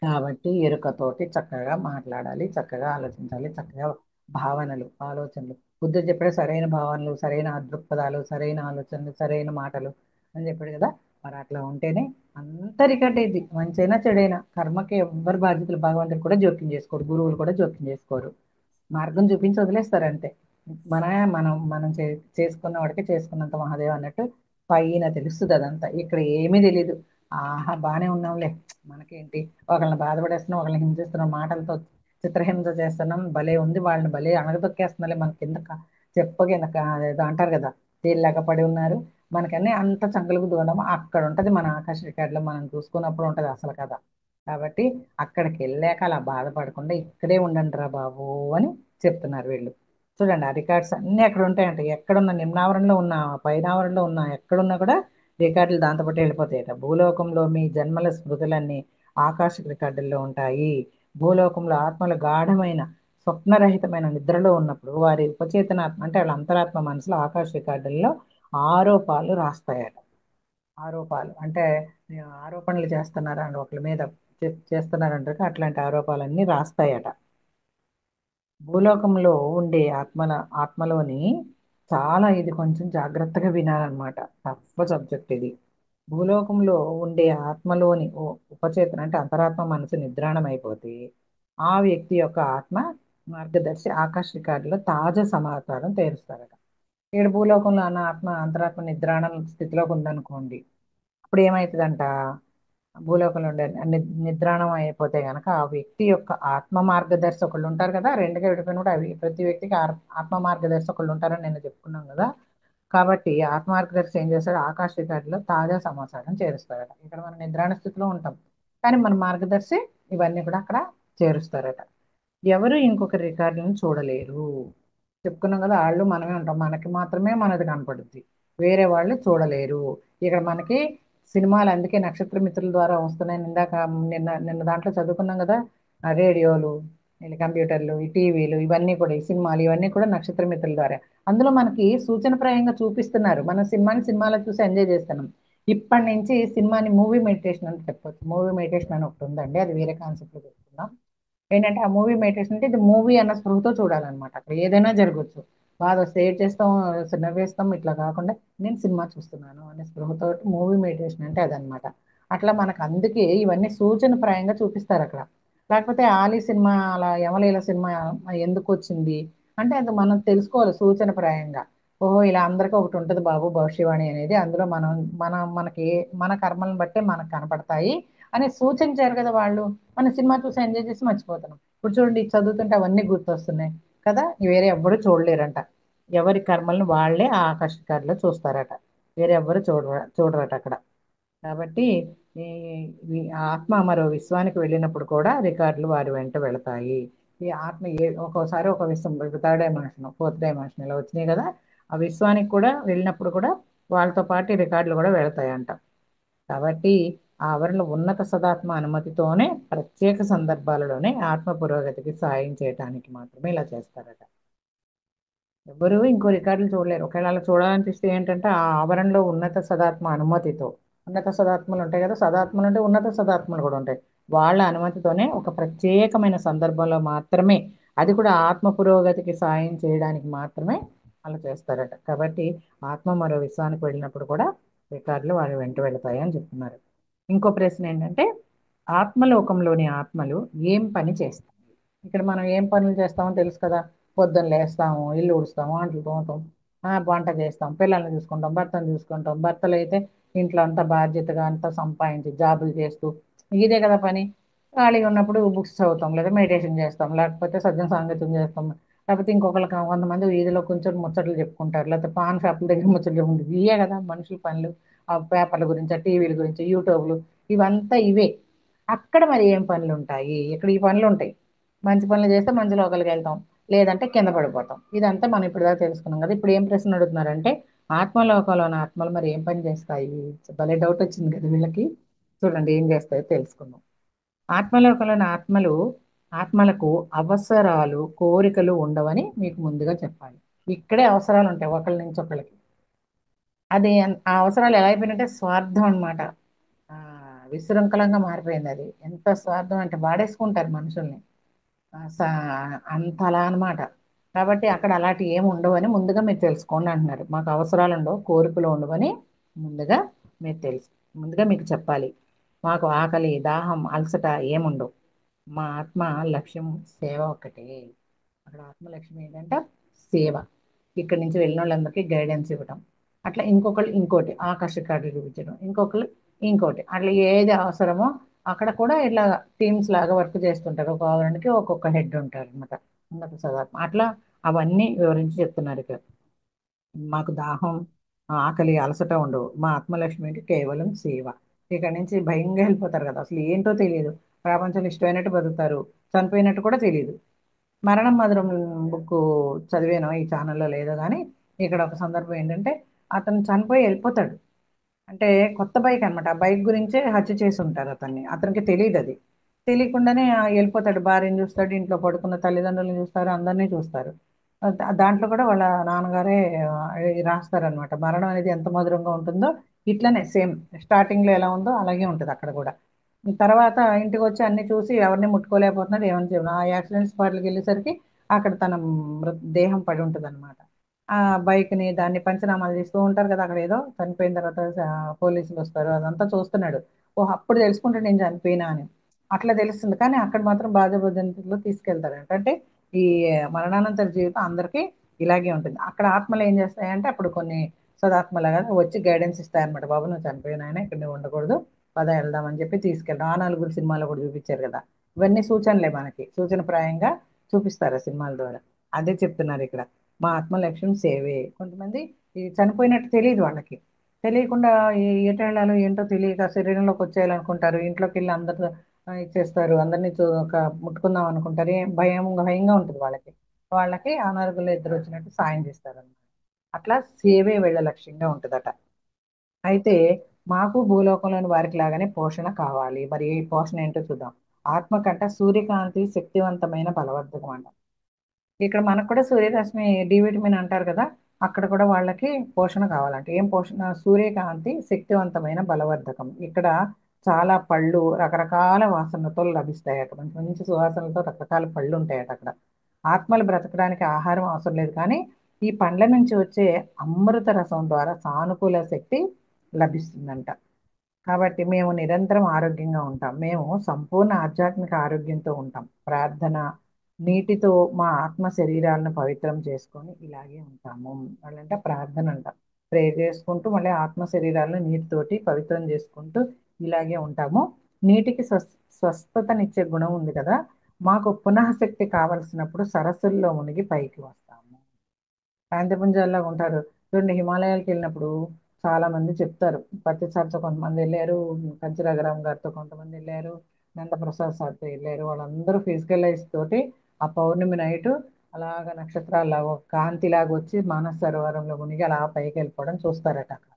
కాబట్టి ఎరుకతోటి చక్కగా మాట్లాడాలి, చక్కగా ఆలోచించాలి, చక్కగా భావనలు ఆలోచనలు బుద్ధుడు చెప్పాడు, సరైన భావనలు, సరైన దృక్పథాలు, సరైన ఆలోచనలు, సరైన మాటలు అని చెప్పాడు కదా. మరి అట్లా ఉంటేనే అంతరికటే ఇది మంచైనా చెడైనా కర్మకి ఎవ్వరు బాధ్యతలు, భగవంతుడు కూడా జోక్యం చేసుకోరు, గురువులు కూడా జోక్యం చేసుకోరు, మార్గం చూపించి వదిలేస్తారు అంతే. మన మనం మనం చేసుకున్న వాడికి చేసుకున్నంత మహాదేవ్ అన్నట్టు పైన తెలుస్తుంది అదంతా, ఇక్కడ ఏమీ తెలీదు. ఆహా బాగానే ఉన్నాంలే, మనకేంటి, ఒకళ్ళని బాధపడేస్తున్నాం, ఒకళ్ళని హింసిస్తున్నాం, మాటలతో చిత్రహింస చేస్తున్నాం, భలే ఉంది, వాళ్ళని భలే అణగదొక్కేస్తున్నాలే, మన కింద చెప్పగా ఏదో అంటారు కదా, తేలిలాగా పడి ఉన్నారు, మనకన్నీ అంత చంకలకు దూరం అక్కడ ఉంటది మన ఆకాశ రికార్డులో మనం చూసుకున్నప్పుడు ఉంటది అసలు కదా. కాబట్టి అక్కడికి వెళ్ళాక అలా బాధపడకుండా ఇక్కడే ఉండండి రా బాబు అని చెప్తున్నారు వీళ్ళు. చూడండి, ఆ రికార్డ్స్ అన్ని అక్కడ ఉంటాయంట, ఎక్కడున్న నిమ్నావరణలో ఉన్న పైనావరణలో ఉన్న ఎక్కడున్నా కూడా రికార్డులు దాంతో పాటు వెళ్ళిపోతాయట. భూలోకంలో మీ జన్మల స్మృతులన్నీ ఆకాశ రికార్డుల్లో ఉంటాయి. భూలోకంలో ఆత్మల గాఢమైన స్వప్నరహితమైన నిద్రలో ఉన్నప్పుడు వారి ఉపచేతనాత్మ అంటే వాళ్ళ అంతరాత్మ మనసులో ఆకాశ రికార్డుల్లో ఆరోపాలు రాస్తాయట. ఆరోపాలు అంటే ఆరోపణలు చేస్తున్నారా అని ఒకరి మీద చేస్తున్నారంటే అట్లాంటి ఆరోపాలన్నీ రాస్తాయట. భూలోకంలో ఉండే ఆత్మలోని చాలా, ఇది కొంచెం జాగ్రత్తగా వినాలన్నమాట, టఫ్ సబ్జెక్ట్ ఇది. భూలోకంలో ఉండే ఆత్మలోని ఉపచేతన అంటే అంతరాత్మ మనసు నిద్రాణం అయిపోతే ఆ వ్యక్తి యొక్క ఆత్మ మార్గదర్శి ఆకాశ రికార్డులో తాజా సమాచారం తెరుస్తారట. ఏడు భూలోకంలో అన్న ఆత్మ అంతరాత్మ నిద్రాణం స్థితిలోకి ఉందనుకోండి, అప్పుడు ఏమవుతుందంట, భూలోకంలో ఉండే నిద్రాణం అయిపోతే గనక ఆ వ్యక్తి యొక్క ఆత్మ మార్గదర్శకులు ఉంటారు కదా, రెండుగా విడిపోయిన కూడా అవి ప్రతి వ్యక్తికి ఆత్మ మార్గదర్శకులు ఉంటారని నేను చెప్పుకున్నాం కదా. కాబట్టి ఆత్మ మార్గదర్శి ఏం చేస్తాడు, ఆకాశ రికార్డులో తాజా సమాచారం చేరుస్తారట. ఇక్కడ మనం నిద్రాణ స్థితిలో ఉంటాం, కానీ మన మార్గదర్శి ఇవన్నీ కూడా అక్కడ చేరుస్తారట. ఎవరు ఇంకొకరి రికార్డులను చూడలేరు. చెప్పుకున్నాం కదా, వాళ్ళు మనమే ఉంటాం, మనకి మాత్రమే మనది కనపడుద్ది, వేరే వాళ్ళు చూడలేరు. ఇక్కడ మనకి సినిమాలు అందుకే నక్షత్ర మిత్రుల ద్వారా వస్తున్నాయని ఇందాక నిన్న నిన్న దాంట్లో చదువుకున్నాం కదా. ఆ రేడియోలు, ఈ కంప్యూటర్లు, ఈ టీవీలు, ఇవన్నీ కూడా ఈ సినిమాలు ఇవన్నీ కూడా నక్షత్ర మిత్రుల ద్వారా అందులో మనకి సూచనప్రాయంగా చూపిస్తున్నారు. మనం సినిమాలో చూసి ఎంజాయ్ చేస్తున్నాం. ఇప్పటి నుంచి సినిమాని మూవీ మెడిటేషన్ అని చెప్పొచ్చు. మూవీ మెడిటేషన్ అని ఒకటి ఉందండి, అది వేరే కాన్సెప్ట్ లో చెప్తున్నాం. ఏంటంటే ఆ మూవీ మెడిటేషన్ అంటే ఇది మూవీ అన్న స్పృహతో చూడాలన్నమాట. అక్కడ ఏదైనా జరగవచ్చు, బాధ వస్తే ఏడ్ చేస్తాం, నవ్వేస్తాం, ఇట్లా కాకుండా నేను సినిమా చూస్తున్నాను అనే స్పృహతో మూవీ మెడిటేషన్ అంటే అదనమాట. అట్లా మనకు అందుకే ఇవన్నీ సూచన ప్రాయంగా చూపిస్తారు అక్కడ. లేకపోతే ఆలీ సినిమా అలా యమలీల సినిమా ఎందుకు వచ్చింది అంటే అది మనం తెలుసుకోవాలి సూచన ప్రాయంగా. ఓహో, ఇలా అందరికీ ఒకటి ఉంటుంది బాబు భవిష్యవాణి అనేది, అందులో మనకి మన కర్మలను బట్టే మనకు కనపడతాయి అని సూచించారు కదా వాళ్ళు. మన సినిమా చూసి ఎంజాయ్ చేసి మర్చిపోతున్నాం. ఇప్పుడు చూడండి, ఇది చదువుతుంటే అవన్నీ గుర్తొస్తున్నాయి కదా, వేరే ఎవ్వరు చూడలేరంట. ఎవరి కర్మలను వాళ్ళే ఆ ఆకాశకారిలో చూస్తారట, వేరే ఎవ్వరు చూడరట అక్కడ. కాబట్టి ఈ ఈ ఆత్మ మరో విశ్వానికి వెళ్ళినప్పుడు కూడా రికార్డులు వారి వెంట వెళతాయి. ఈ ఆత్మ ఒక్కోసారి ఒక విశ్వం, థర్డ్ డైమెన్షన్, ఫోర్త్ డైమెన్షన్ ఇలా వచ్చినాయి కదా, ఆ విశ్వానికి కూడా వెళ్ళినప్పుడు కూడా వాళ్ళతో పాటు ఈ రికార్డులు కూడా వెళతాయంట. కాబట్టి ఆ ఆవరణ ఉన్నత సదాత్మ అనుమతితోనే ప్రత్యేక సందర్భాలలోనే ఆత్మ పురోగతికి సాయం చేయటానికి మాత్రమే ఇలా చేస్తారట. ఎవరు ఇంకో రికార్డులు చూడలేరు. ఒకవేళ అలా చూడాలనిపిస్తే ఏంటంటే ఆ ఆవరణలో ఉన్నత సదాత్మ అనుమతితో, ఉన్నత సదాత్మలు ఉంటాయి కదా, సదాత్మలు అంటే ఉన్నత సదాత్మలు కూడా ఉంటాయి, వాళ్ళ అనుమతితోనే ఒక ప్రత్యేకమైన సందర్భంలో మాత్రమే, అది కూడా ఆత్మ పురోగతికి సాయం చేయడానికి మాత్రమే అలా చేస్తారట. కాబట్టి ఆత్మ మరో విశ్వానికి వెళ్ళినప్పుడు కూడా రికార్డులు వారి వెంట వెళతాయి అని చెప్తున్నారు. ఇంకో ప్రశ్న ఏంటంటే, ఆత్మలోకంలోని ఆత్మలు ఏం పని చేస్తాయి? ఇక్కడ మనం ఏం పనులు చేస్తామో తెలుసు కదా. పొద్దున్న లేస్తాము, ఇల్లు ఊడుస్తాము, అంట్లు తోముతాం, వంట చేస్తాం, పిల్లల్ని చూసుకుంటాం, భర్తను చూసుకుంటాం. భర్తలు అయితే ఇంట్లో అంత బాధ్యతగా అంతా సంపాదించి జాబులు చేస్తూ ఇదే కదా పని. ఖాళీగా ఉన్నప్పుడు బుక్స్ చదువుతాం, లేదా మెడిటేషన్ చేస్తాం, లేకపోతే సజ్జన సాంగత్యం చేస్తాం, లేకపోతే ఇంకొకరికి కొంతమంది వీధిలో కొంచెం ముచ్చట్లు చెప్పుకుంటారు, లేకపోతే పాన్ షాపుల దగ్గర ముచ్చట్లు చెప్పుకుంటారు. ఇవే కదా మనుషుల పనులు. ఆ పేపర్ల గురించి, ఆ టీవీల గురించి, యూట్యూబ్లు, ఇవంతా ఇవే. అక్కడ మరి ఏం పనులు ఉంటాయి? ఇక్కడ ఈ పనులు ఉంటాయి. మంచి పనులు చేస్తే మంచి లోకల్కి వెళ్తాం, లేదంటే కింద పడిపోతాం. ఇదంతా మనం ఇప్పుడు దాకా తెలుసుకున్నాం కదా. ఇప్పుడు ఏం ప్రశ్న అడుగుతున్నారంటే, ఆత్మలోకంలోని ఆత్మలు మరి ఏం పని చేస్తాయి? భలే డౌట్ వచ్చింది కదా వీళ్ళకి. చూడండి ఏం చేస్తాయో తెలుసుకుందాం. ఆత్మలోకంలోని ఆత్మలకు అవసరాలు కోరికలు ఉండవని మీకు ముందుగా చెప్పాలి. ఇక్కడే అవసరాలు ఉంటాయి ఒకళ్ళ నుంచి ఒకళ్ళకి. అది ఆ అవసరాలు ఎలా అయిపోయినంటే స్వార్థం అన్నమాట. ఆ విశృంఖలంగా మారిపోయింది. అది ఎంత స్వార్థం అంటే వాడేసుకుంటారు మనుషుల్ని. అంతలా అన్నమాట. కాబట్టి అక్కడ అలాంటి ఏమి ఉండవని ముందుగా మీరు తెలుసుకోండి అంటున్నారు. మాకు అవసరాలు ఉండవు, కోరికలు ఉండవని ముందుగా మీరు ముందుగా మీకు చెప్పాలి. మాకు ఆకలి, దాహం, అలసట ఏముండవు. మా ఆత్మ లక్ష్యం సేవ ఒకటే. అక్కడ ఆత్మ లక్ష్యం ఏంటంటే సేవ. ఇక్కడి నుంచి వెళ్ళిన వాళ్ళందరికీ గైడెన్స్ ఇవ్వటం. అట్లా ఇంకొకళ్ళు ఇంకోటి ఆకర్ష కార్డు చూపించడం, ఇంకొకళ్ళు ఇంకోటి, అట్లా ఏది అవసరమో అక్కడ కూడా ఇట్లా టీమ్స్ లాగా వర్క్ చేస్తుంటారు. ఒక ఆవరణకి ఒక్కొక్క హెడ్ ఉంటారు అనమాట. ఉన్నత సదాత్మ అట్లా అవన్నీ వివరించి చెప్తున్నారు ఇక్కడ. మాకు దాహం, ఆకలి, అలసట ఉండవు. మా ఆత్మలక్ష్మి అంటే కేవలం సేవ. ఇక్కడ నుంచి భయంగా వెళ్ళిపోతారు కదా, అసలు ఏంటో తెలియదు. ప్రపంచంలో ఇష్టమైనట్టు బతుకుతారు, చనిపోయినట్టు కూడా తెలియదు. మరణం మధురం బుక్ చదివాను, ఈ ఛానల్లో లేదో కానీ ఇక్కడ ఒక సందర్భం ఏంటంటే అతను చనిపోయి వెళ్ళిపోతాడు. అంటే కొత్త బైక్ అనమాట, ఆ బైక్ గురించే హత్య చేసి ఉంటారు అతన్ని. అతనికి తెలియదు అది. తెలియకుండానే వెళ్ళిపోతాడు. భార్యను చూస్తాడు, ఇంట్లో పడుకున్న తల్లిదండ్రులను చూస్తారు, అందరినీ చూస్తారు. దాంట్లో కూడా వాళ్ళ నాన్నగారే రాస్తారనమాట. మరణం అనేది ఎంత మధురంగా ఉంటుందో ఇట్లనే సేమ్ స్టార్టింగ్ లో ఎలా ఉందో అలాగే ఉంటుంది అక్కడ కూడా. తర్వాత ఇంటికి వచ్చి అన్ని చూసి ఎవరిని ముట్టుకోలేకపోతున్నాడు, ఏమని చెప్పిన ఆ యాక్సిడెంట్ స్పాట్కి వెళ్ళేసరికి అక్కడ తన దేహం పడి ఉంటుంది అనమాట. ఆ బైక్ ని దాన్ని పంచనామాలు చేస్తూ ఉంటారు కదా, అక్కడ ఏదో చనిపోయిన తర్వాత పోలీసులు వస్తారు, అదంతా చూస్తున్నాడు. ఓ అప్పుడు తెలుసుకుంటాడు నేను చనిపోయినా అని. అట్లా తెలుస్తుంది. కానీ అక్కడ మాత్రం బాధ తీసుకెళ్తారంట. అంటే ఈ మరణానంతర జీవితం అందరికీ ఇలాగే ఉంటుంది. అక్కడ ఆత్మలు ఏం చేస్తాయంటే అప్పుడు కొన్ని సదాత్మలుగా వచ్చి గైడెన్స్ ఇస్తాయన్నమాట. బాబు నువ్వు చనిపోయిన ఆయన ఇక్కడ నువ్వు ఉండకూడదు, పద వెళ్దామని చెప్పి తీసుకెళ్ళడం. ఆ నలుగురు సినిమాలో కూడా చూపించారు కదా. ఇవన్నీ సూచనలే, మనకి సూచనప్రాయంగా చూపిస్తారు ఆ సినిమాల ద్వారా. అదే చెప్తున్నారు ఇక్కడ. మా ఆత్మ లక్ష్యం సేవే. కొంతమంది ఈ చనిపోయినట్టు తెలియదు వాళ్ళకి. తెలియకుండా ఎటు వెళ్ళాలో ఏంటో తెలియక శరీరంలోకి వచ్చేయాలనుకుంటారు. ఇంట్లోకి వెళ్ళి అందరితో ఇచ్చేస్తారు, అందరినీ ముట్టుకుందాం అనుకుంటారు. భయంగా ఉంటుంది వాళ్ళకి. వాళ్ళకి అనారోగ్యంలో ఇద్దరు వచ్చినట్టు సాయం చేస్తారు అన్నమాట. అట్లా సేవే వీళ్ళ లక్ష్యంగా ఉంటుందట. అయితే మాకు భూలోకంలోని వారికి లాగానే పోషణ కావాలి. మరి ఈ పోషణ ఏంటో చూద్దాం. ఆత్మ కంట సూర్యకాంతి శక్తివంతమైన బలవర్ధకం అంట. ఇక్కడ మనకు కూడా సూర్యరశ్మి డి విటమిన్ అంటారు కదా, అక్కడ కూడా వాళ్ళకి పోషణ కావాలంటే ఏం పోషణ? సూర్యకాంతి శక్తివంతమైన బలవర్ధకం. ఇక్కడ చాలా పళ్ళు రకరకాల వాసనలతో లభిస్తాయట. మంచి మంచి సువాసనలతో రకరకాల పళ్ళు ఉంటాయట అక్కడ. ఆత్మలు బ్రతకడానికి ఆహారం అవసరం లేదు, కానీ ఈ పండ్ల నుంచి వచ్చే అమృత రసం ద్వారా సానుకూల శక్తి లభిస్తుందంట. కాబట్టి మేము నిరంతరం ఆరోగ్యంగా ఉంటాం. మేము సంపూర్ణ ఆధ్యాత్మిక ఆరోగ్యంతో ఉంటాం. ప్రార్థన నీటితో మా ఆత్మ శరీరాలను పవిత్రం చేసుకొని ఇలాగే ఉంటాము. వాళ్ళంటే ప్రార్థన అంట. ప్రే చేసుకుంటూ మళ్ళీ ఆత్మ శరీరాలను నీటితోటి పవిత్రం చేసుకుంటూ ఇలాగే ఉంటాము. నీటికి స్వస్థతనిచ్చే గుణం ఉంది కదా. మాకు పునఃశక్తి కావలసినప్పుడు సరస్సుల్లో మునిగి పైకి వస్తాము. శాంతిపుంజాల్లో ఉంటారు. చూడండి, హిమాలయాలకు వెళ్ళినప్పుడు చాలా మంది చెప్తారు. పత్తి సార్తో కొంతమంది వెళ్ళారు, కంచి రఘురామ్ గారితో కొంతమంది వెళ్ళారు, నందప్రసాద్ సార్తో వెళ్ళారు. వాళ్ళందరూ ఫిజికల్ లైఫ్ తోటి ఆ పౌర్ణమి నైట్ అలాగ నక్షత్రాల కాంతిలాగా వచ్చి మానస సరోవరంలో మునిగి అలా పైకి వెళ్ళిపోవడం చూస్తారట అక్కడ.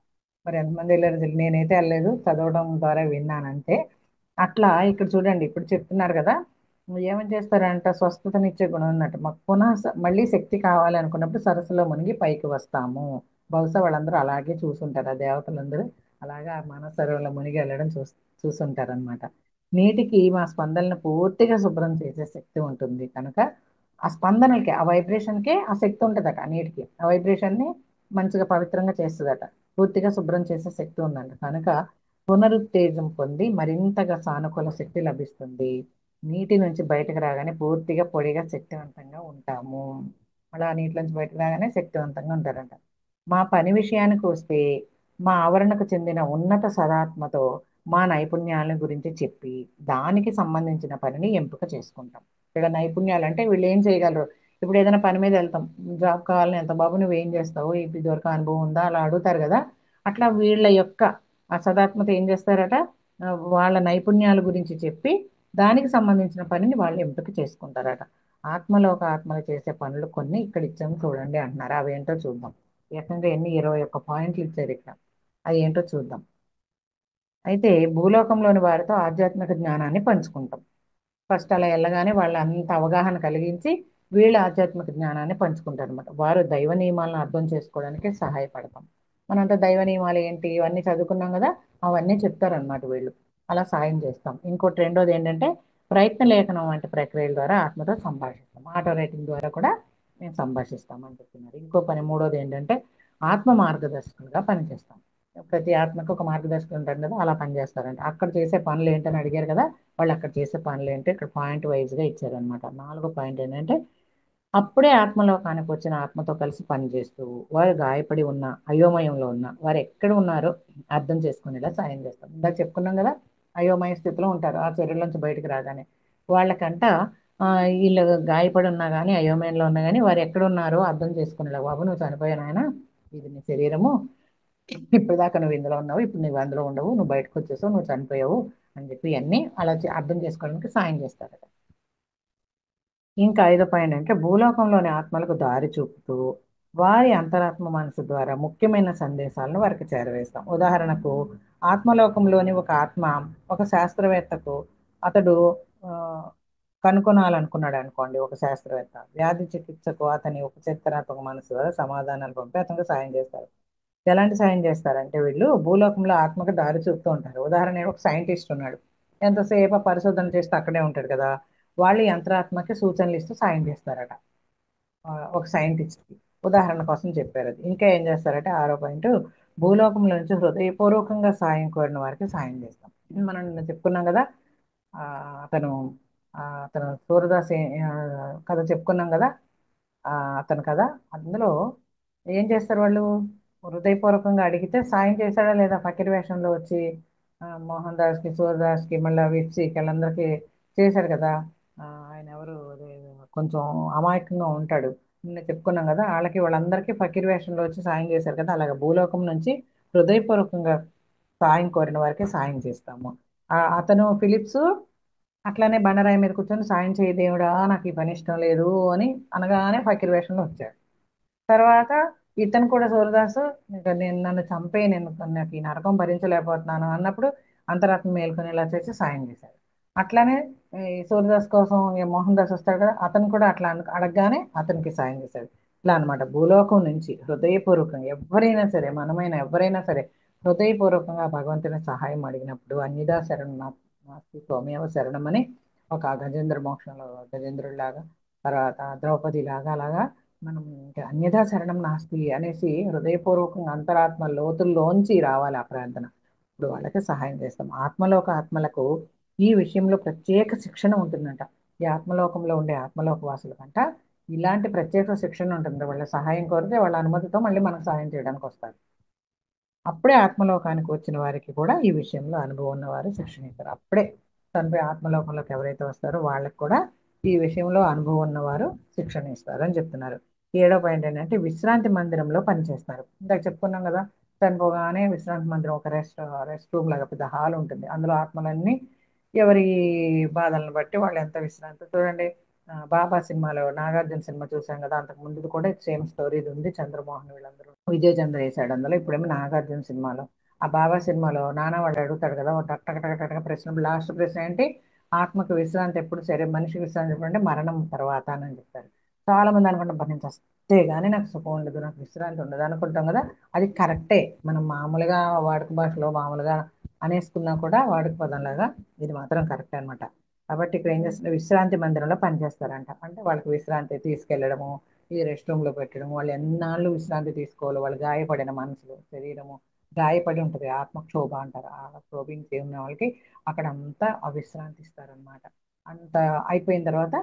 మరి ఎంతమంది వెళ్ళారు తెలియదు. నేనైతే వెళ్ళలేదు, చదవడం ద్వారా విన్నానంటే. అట్లా ఇక్కడ చూడండి, ఇప్పుడు చెప్తున్నారు కదా. ఏమని చేస్తారంట, స్వస్థతనిచ్చే గుణం ఉన్నట్టు మాకు మళ్ళీ శక్తి కావాలి అనుకున్నప్పుడు సరస్సులో మునిగి పైకి వస్తాము. బహుశా వాళ్ళందరూ అలాగే చూసుంటారు, ఆ దేవతలందరూ అలాగా ఆ మానస సరోవరంలో మునిగి వెళ్ళడం చూసుంటారు అనమాట. నీటికి మా స్పందనను పూర్తిగా శుభ్రం చేసే శక్తి ఉంటుంది కనుక ఆ స్పందనలకి ఆ వైబ్రేషన్కే ఆ శక్తి ఉంటుందట. ఆ నీటికి ఆ వైబ్రేషన్ని మంచిగా పవిత్రంగా చేస్తుందట. పూర్తిగా శుభ్రం చేసే శక్తి ఉందంట. కనుక పునరుత్తేజం పొంది మరింతగా సానుకూల శక్తి లభిస్తుంది. నీటి నుంచి బయటకు రాగానే పూర్తిగా పొడిగా శక్తివంతంగా ఉంటాము. అలా నీటి నుంచి బయటకు రాగానే శక్తివంతంగా ఉంటారంట. మా పని విషయానికి వస్తే మా ఆవరణకు చెందిన ఉన్నత సదాత్మతో మా నైపుణ్యాల గురించి చెప్పి దానికి సంబంధించిన పనిని ఎంపిక చేసుకుంటాం. ఇక్కడ నైపుణ్యాలు అంటే వీళ్ళు ఏం చేయగలరు. ఇప్పుడు ఏదైనా పని మీద వెళ్తాం, జాబ్ కావాలని, ఎంత బాబు నువ్వేం చేస్తావు, ఇది వరకు అనుభవం ఉందా, అలా అడుగుతారు కదా. అట్లా వీళ్ళ యొక్క ఆ సదాత్మత ఏం చేస్తారట, వాళ్ళ నైపుణ్యాల గురించి చెప్పి దానికి సంబంధించిన పనిని వాళ్ళు ఎంపిక చేసుకుంటారట. ఆత్మలో ఒక ఆత్మలు చేసే పనులు కొన్ని ఇక్కడ ఇచ్చాము చూడండి అంటున్నారు. అవి ఏంటో చూద్దాం. ఏకంగా 21 పాయింట్లు ఇచ్చారు ఇక్కడ. అవి ఏంటో చూద్దాం. అయితే భూలోకంలోని వారితో ఆధ్యాత్మిక జ్ఞానాన్ని పంచుకుంటాం. ఫస్ట్ అలా వెళ్ళగానే వాళ్ళ అంత అవగాహన కలిగించి వీళ్ళ ఆధ్యాత్మిక జ్ఞానాన్ని పంచుకుంటారు అనమాట. వారు దైవ నియమాలను అర్థం చేసుకోవడానికి సహాయపడతాం. మనంతా దైవ నియమాలు ఏంటి ఇవన్నీ చదువుకున్నాం కదా, అవన్నీ చెప్తారనమాట వీళ్ళు. అలా సాయం చేస్తాం. ఇంకోటి రెండోది ఏంటంటే ప్రయత్న లేఖనం వంటి ప్రక్రియల ద్వారా ఆత్మతో సంభాషిస్తాం. ఆటో రైటింగ్ ద్వారా కూడా మేము సంభాషిస్తాం అని చెప్తున్నారు. ఇంకో పని మూడోది ఏంటంటే ఆత్మ మార్గదర్శకులుగా పనిచేస్తాం. ప్రతి ఆత్మకు ఒక మార్గదర్శకులు ఉంటారు కదా, అలా పనిచేస్తారంట. అక్కడ చేసే పనులు ఏంటని అడిగారు కదా, వాళ్ళు అక్కడ చేసే పనులు ఏంటి ఇక్కడ పాయింట్ వైజ్ గా ఇచ్చారనమాట. నాలుగో పాయింట్ ఏంటంటే అప్పుడే ఆత్మలోకానికి వచ్చిన ఆత్మతో కలిసి పనిచేస్తూ వారు గాయపడి ఉన్న అయోమయంలో ఉన్న వారు ఎక్కడ ఉన్నారో అర్థం చేసుకునేలా సాయం చేస్తాం. ఇందాక చెప్పుకున్నాం కదా, అయోమయ స్థితిలో ఉంటారు ఆ శరీరంలోంచి బయటకు రాగానే. వాళ్ళకంట ఆ, వీళ్ళు గాయపడి ఉన్నా కానీ అయోమయంలో ఉన్నా కానీ వారు ఎక్కడ ఉన్నారో అర్థం చేసుకునేలా, బాబు నువ్వు చనిపోయాను ఆయన, ఇది నీ శరీరము, ఇప్పుడు దాకా నువ్వు ఇందులో ఉన్నావు, ఇప్పుడు నువ్వు అందులో ఉండవు, నువ్వు బయటకు వచ్చేసావు, నువ్వు చనిపోయావు అని చెప్పి అన్ని అలా అర్థం చేసుకోవడానికి సాయం చేస్తారట. ఇంకా ఐదో పాయింట్ అంటే భూలోకంలోని ఆత్మలకు దారి చూపుతూ వారి అంతరాత్మ మనసు ద్వారా ముఖ్యమైన సందేశాలను వారికి చేరవేస్తాం. ఉదాహరణకు ఆత్మలోకంలోని ఒక ఆత్మ ఒక శాస్త్రవేత్తకు అతడు ఆ, కనుగొనాలనుకున్నాడు అనుకోండి. ఒక శాస్త్రవేత్త వ్యాధి చికిత్సకు అతని ఉపచేతనాత్మక మనసు ద్వారా సమాధానాలు పంపి అతనికి సాయం చేస్తారు. ఎలాంటి సాయం చేస్తారంటే వీళ్ళు భూలోకంలో ఆత్మకు దారి చూపుతూ ఉంటారు. ఉదాహరణ ఒక సైంటిస్ట్ ఉన్నాడు, ఎంతసేపు ఆ పరిశోధన చేస్తే అక్కడే ఉంటాడు కదా, వాళ్ళు యంత్రాత్మకి సూచనలు ఇస్తూ సాయం చేస్తారట. ఒక సైంటిస్ట్కి ఉదాహరణ కోసం చెప్పారు అది. ఇంకా ఏం చేస్తారంటే ఆరో పాయింట్ భూలోకంలో నుంచి హృదయపూర్వకంగా సాయం కోరిన వారికి సాయం చేస్తాం. మనం నిన్న చెప్పుకున్నాం కదా, ఆ, అతను అతను సూరదాస్ కథ చెప్పుకున్నాం కదా, ఆ, అతను కదా, అందులో ఏం చేస్తారు వాళ్ళు, హృదయపూర్వకంగా అడిగితే సాయం చేశాడా లేదా, ఫకీర్ వేషంలో వచ్చి మోహన్ దాస్కి సూర్దాస్కి మళ్ళీ విప్సికి వాళ్ళందరికీ చేశారు కదా. ఆయన ఎవరు అదే కొంచెం అమాయకంగా ఉంటాడు, నిన్న చెప్పుకున్నాం కదా, వాళ్ళకి వాళ్ళందరికీ ఫకీర్ వేషంలో వచ్చి సాయం చేశారు కదా. అలాగే భూలోకం నుంచి హృదయపూర్వకంగా సాయం కోరిన వారికి సాయం చేస్తాము. అతను ఫిలిప్స్ అట్లానే బండరాయి మీద కూర్చొని సాయం చేయి దేవుడా నాకు ఈ పని ఇష్టం లేదు అని అనగానే ఫకీర్ వేషంలో వచ్చాడు. తర్వాత ఇతను కూడా సూరదాసు ఇంకా నేను నన్ను చంపే నేను నాకు ఈ నరకం భరించలేకపోతున్నాను అన్నప్పుడు అంతరాత్మ మేల్కొనేలా చేసి సాయం చేశాడు. అట్లానే ఈ సూర్యదాస్ కోసం ఈ మోహన్ దాస్ వస్తాడు కదా, అతను కూడా అట్లా అడగగానే అతనికి సాయం చేశాడు. ఇలా అన్నమాట. భూలోకం నుంచి హృదయపూర్వకంగా ఎవరైనా సరే, మనమైనా ఎవరైనా సరే హృదయపూర్వకంగా భగవంతుని సహాయం అడిగినప్పుడు అన్నిదా శరణం నాస్తి త్వమేవ శరణం అని ఒక గజేంద్ర మోక్షంలో గజేంద్రుడిలాగా, తర్వాత ద్రౌపది లాగా అలాగా మనం ఇంకా అన్యథా శరణం నాస్తి అనేసి హృదయపూర్వకంగా అంతరాత్మ లోతుల్లోంచి రావాలి ఆ ప్రార్థన. ఇప్పుడు వాళ్ళకి సహాయం చేస్తాం. ఆత్మలోక ఆత్మలకు ఈ విషయంలో ప్రత్యేక శిక్షణ ఉంటుందంట. ఈ ఆత్మలోకంలో ఉండే ఆత్మలోక వాసులకంట ఇలాంటి ప్రత్యేక శిక్షణ ఉంటుంది. వాళ్ళ సహాయం కోరితే వాళ్ళ అనుమతితో మళ్ళీ మనకు సహాయం చేయడానికి వస్తారు. అప్పుడే ఆత్మలోకానికి వచ్చిన వారికి కూడా ఈ విషయంలో అనుభవం ఉన్నవారు శిక్షణ ఇస్తారు. అప్పుడే తండ్రి ఆత్మలోకంలోకి ఎవరైతే వస్తారో వాళ్ళకి కూడా ఈ విషయంలో అనుభవం ఉన్నవారు శిక్షణ ఇస్తారు అని చెప్తున్నారు. ఏడో పాయింట్ ఏంటంటే విశ్రాంతి మందిరంలో పనిచేస్తారు. ఇందాక చెప్పుకున్నాం కదా, చనిపోగానే విశ్రాంతి మందిరం ఒక రెస్ట్ రూమ్ లాగా పెద్ద హాల్ ఉంటుంది. అందులో ఆత్మలన్నీ ఎవరి బాధలను బట్టి వాళ్ళు ఎంత విశ్రాంతి చూడండి. బాబా సినిమాలో నాగార్జున సినిమా చూసాం కదా, అంతకు ముందు కూడా సేమ్ స్టోరీ ఇది ఉంది. చంద్రమోహన్ వీళ్ళందరూ విజయ్ చంద్ర వేశాడు అందులో. ఇప్పుడేమో నాగార్జున సినిమాలో ఆ బాబా సినిమాలో నాన్న వాడు అడుగుతాడు కదా, ఒక టక్ టక్ టక్ టక్ టక్ ప్రశ్న, లాస్ట్ ప్రశ్న ఏంటి, ఆత్మకు విశ్రాంతి ఎప్పుడు, సరే మనిషికి విశ్రాంతి ఎప్పుడు అంటే మరణం తర్వాత అని చెప్తారు. చాలా మంది అనుకుంటాం "బా, నేను చస్తే గానీ నాకు సుఖం ఉండదు, నాకు విశ్రాంతి ఉండదు" అనుకుంటాం కదా. అది కరెక్టే. మనం మామూలుగా వాడుక భాషలో మామూలుగా అనేసుకున్నా కూడా వాడుక పదంలాగా ఇది మాత్రం కరెక్ట్ అన్నమాట. కాబట్టి ఇక్కడ ఏం చేస్తారు, విశ్రాంతి మందిరంలో పనిచేస్తారంట. అంటే వాళ్ళకి విశ్రాంతి తీసుకెళ్లడము, ఈ రెస్ట్ రూమ్ లో పెట్టడం, వాళ్ళు ఎన్నాళ్ళు విశ్రాంతి తీసుకోవాలి, వాళ్ళు గాయపడిన మనసులు శరీరము గాయపడి ఉంటుంది, ఆత్మక్షోభ అంటారు. ఆ క్షోభించి ఉన్న వాళ్ళకి అక్కడ అంతా ఆ విశ్రాంతి ఇస్తారనమాట. అంత అయిపోయిన తర్వాత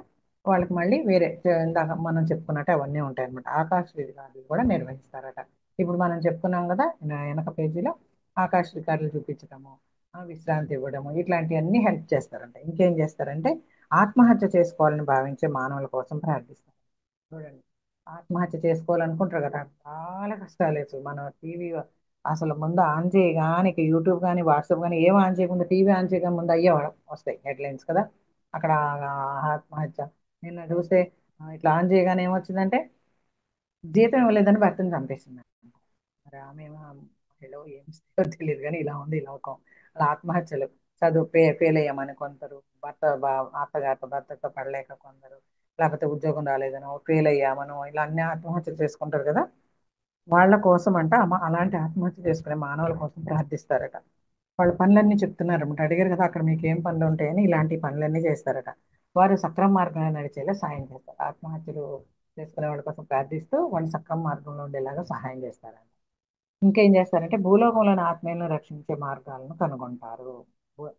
వాళ్ళకి మళ్ళీ వేరే ఇందాక మనం చెప్పుకున్నట్టు అవన్నీ ఉంటాయి అనమాట. ఆకాశ రికార్డులు కూడా నిర్వహిస్తారట. ఇప్పుడు మనం చెప్పుకున్నాం కదా వెనక పేజీలో ఆకాశ రికార్డులు చూపించడము, విశ్రాంతి ఇవ్వడము, ఇట్లాంటివన్నీ హెల్ప్ చేస్తారంట. ఇంకేం చేస్తారంటే ఆత్మహత్య చేసుకోవాలని భావించే మానవుల కోసం ప్రార్థిస్తారు. చూడండి, ఆత్మహత్య చేసుకోవాలనుకుంటారు కదా, చాలా కష్టాలు అసలు. మన టీవీ అసలు ముందు ఆన్ చేయగానే ఇక యూట్యూబ్ కానీ వాట్సాప్ కానీ ఏం ఆన్ చేయకుండా టీవీ ఆన్ చేయగా ముందు అయ్యే వస్తాయి హెడ్లైన్స్ కదా. అక్కడ ఆత్మహత్య నిన్న చూస్తే ఇట్లా ఆన్ చేయగానే ఏమొచ్చిందంటే జీతం ఇవ్వలేదని భర్తను చంపేసింది. మరి ఆమె ఆత్మహత్యలో ఏం ఇస్తారో తెలియదు కానీ ఇలా ఉంది ఈ లోకం. అలా ఆత్మహత్యలు, చదువు ఫెయిల్ అయ్యామని కొందరు, అత్తగారితో భర్తతో పడలేక కొందరు, లేకపోతే ఉద్యోగం రాలేదనో ఫెయిల్ అయ్యామనో ఇలా అన్ని ఆత్మహత్యలు చేసుకుంటారు కదా. వాళ్ళ కోసం అంట అమ్మ అలాంటి ఆత్మహత్య చేసుకునే మానవుల కోసం ప్రార్థిస్తారట. వాళ్ళ పనులన్నీ చెప్తున్నారు అనమాట. అడిగారు కదా అక్కడ మీకు ఏం పనులు ఉంటాయని, ఇలాంటి పనులన్నీ చేస్తారట. వారు సక్రమ మార్గంలో నడిచేలా సాయం చేస్తారు. ఆత్మహత్యలు చేసుకునే వాళ్ళ కోసం ప్రార్థిస్తూ వాళ్ళు సక్రమ మార్గంలో ఉండేలాగా సహాయం చేస్తారంట. ఇంకేం చేస్తారంటే భూలోకంలోని ఆత్మీయులను రక్షించే మార్గాలను కనుగొంటారు.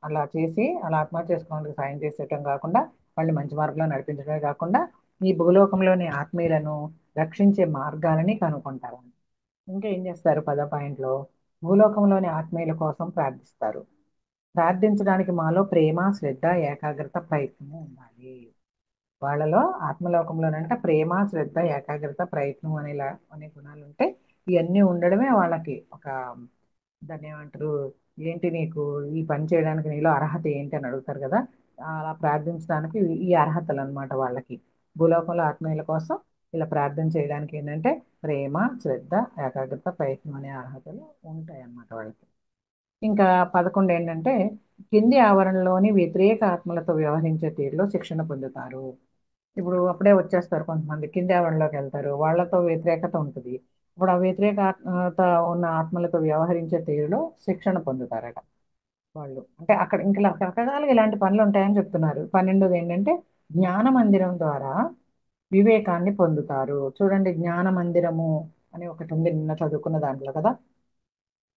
అలా చేసి అలా ఆత్మహత్య చేసుకోవడానికి సాయం చేసేయటం కాకుండా వాళ్ళు మంచి మార్గంలో నడిపించడమే కాకుండా ఈ భూలోకంలోని ఆత్మీయులను రక్షించే మార్గాలని కనుక్కుంటారు. ఇంకా ఏం చేస్తారు పదో పాయింట్లో, భూలోకంలోని ఆత్మీయుల కోసం ప్రార్థిస్తారు. ప్రార్థించడానికి మాలో ప్రేమ, శ్రద్ధ, ఏకాగ్రత, ప్రయత్నం ఉండాలి. వాళ్ళలో ఆత్మలోకంలోనంటే ప్రేమ, శ్రద్ధ, ఏకాగ్రత, ప్రయత్నం అనే గుణాలు ఉంటే ఇవన్నీ ఉండడమే వాళ్ళకి ఒక, దాన్ని ఏమంటారు, ఏంటి నీకు ఈ పని చేయడానికి నీలో అర్హత ఏంటి అని అడుగుతారు కదా. అలా ప్రార్థించడానికి ఈ అర్హతలు అన్నమాట వాళ్ళకి. భూలోకంలో ఆత్మీయుల కోసం ఇలా ప్రార్థన చేయడానికి ఏంటంటే ప్రేమ, శ్రద్ధ, ఏకాగ్రత, ప్రయత్నం అనే అర్హతలు ఉంటాయి అన్నమాట వాళ్ళకి. ఇంకా 11 ఏంటంటే కింది ఆవరణలోని వ్యతిరేక ఆత్మలతో వ్యవహరించే తీరులో శిక్షణ పొందుతారు. ఇప్పుడు అప్పుడే వచ్చేస్తారు కొంతమంది కింది ఆవరణలోకి వెళ్తారు, వాళ్ళతో వ్యతిరేకత ఉంటుంది. ఇప్పుడు ఆ వ్యతిరేక ఆత్మత ఉన్న ఆత్మలతో వ్యవహరించే తీరులో శిక్షణ పొందుతారట వాళ్ళు. అంటే అక్కడ ఇంకా రకరకాలుగా ఇలాంటి పనులు ఉంటాయని చెప్తున్నారు. 12 ఏంటంటే జ్ఞాన మందిరం ద్వారా వివేకాన్ని పొందుతారు. చూడండి, జ్ఞాన మందిరము అని ఒకటి ఉంది నిన్న చదువుకున్న దాంట్లో కదా.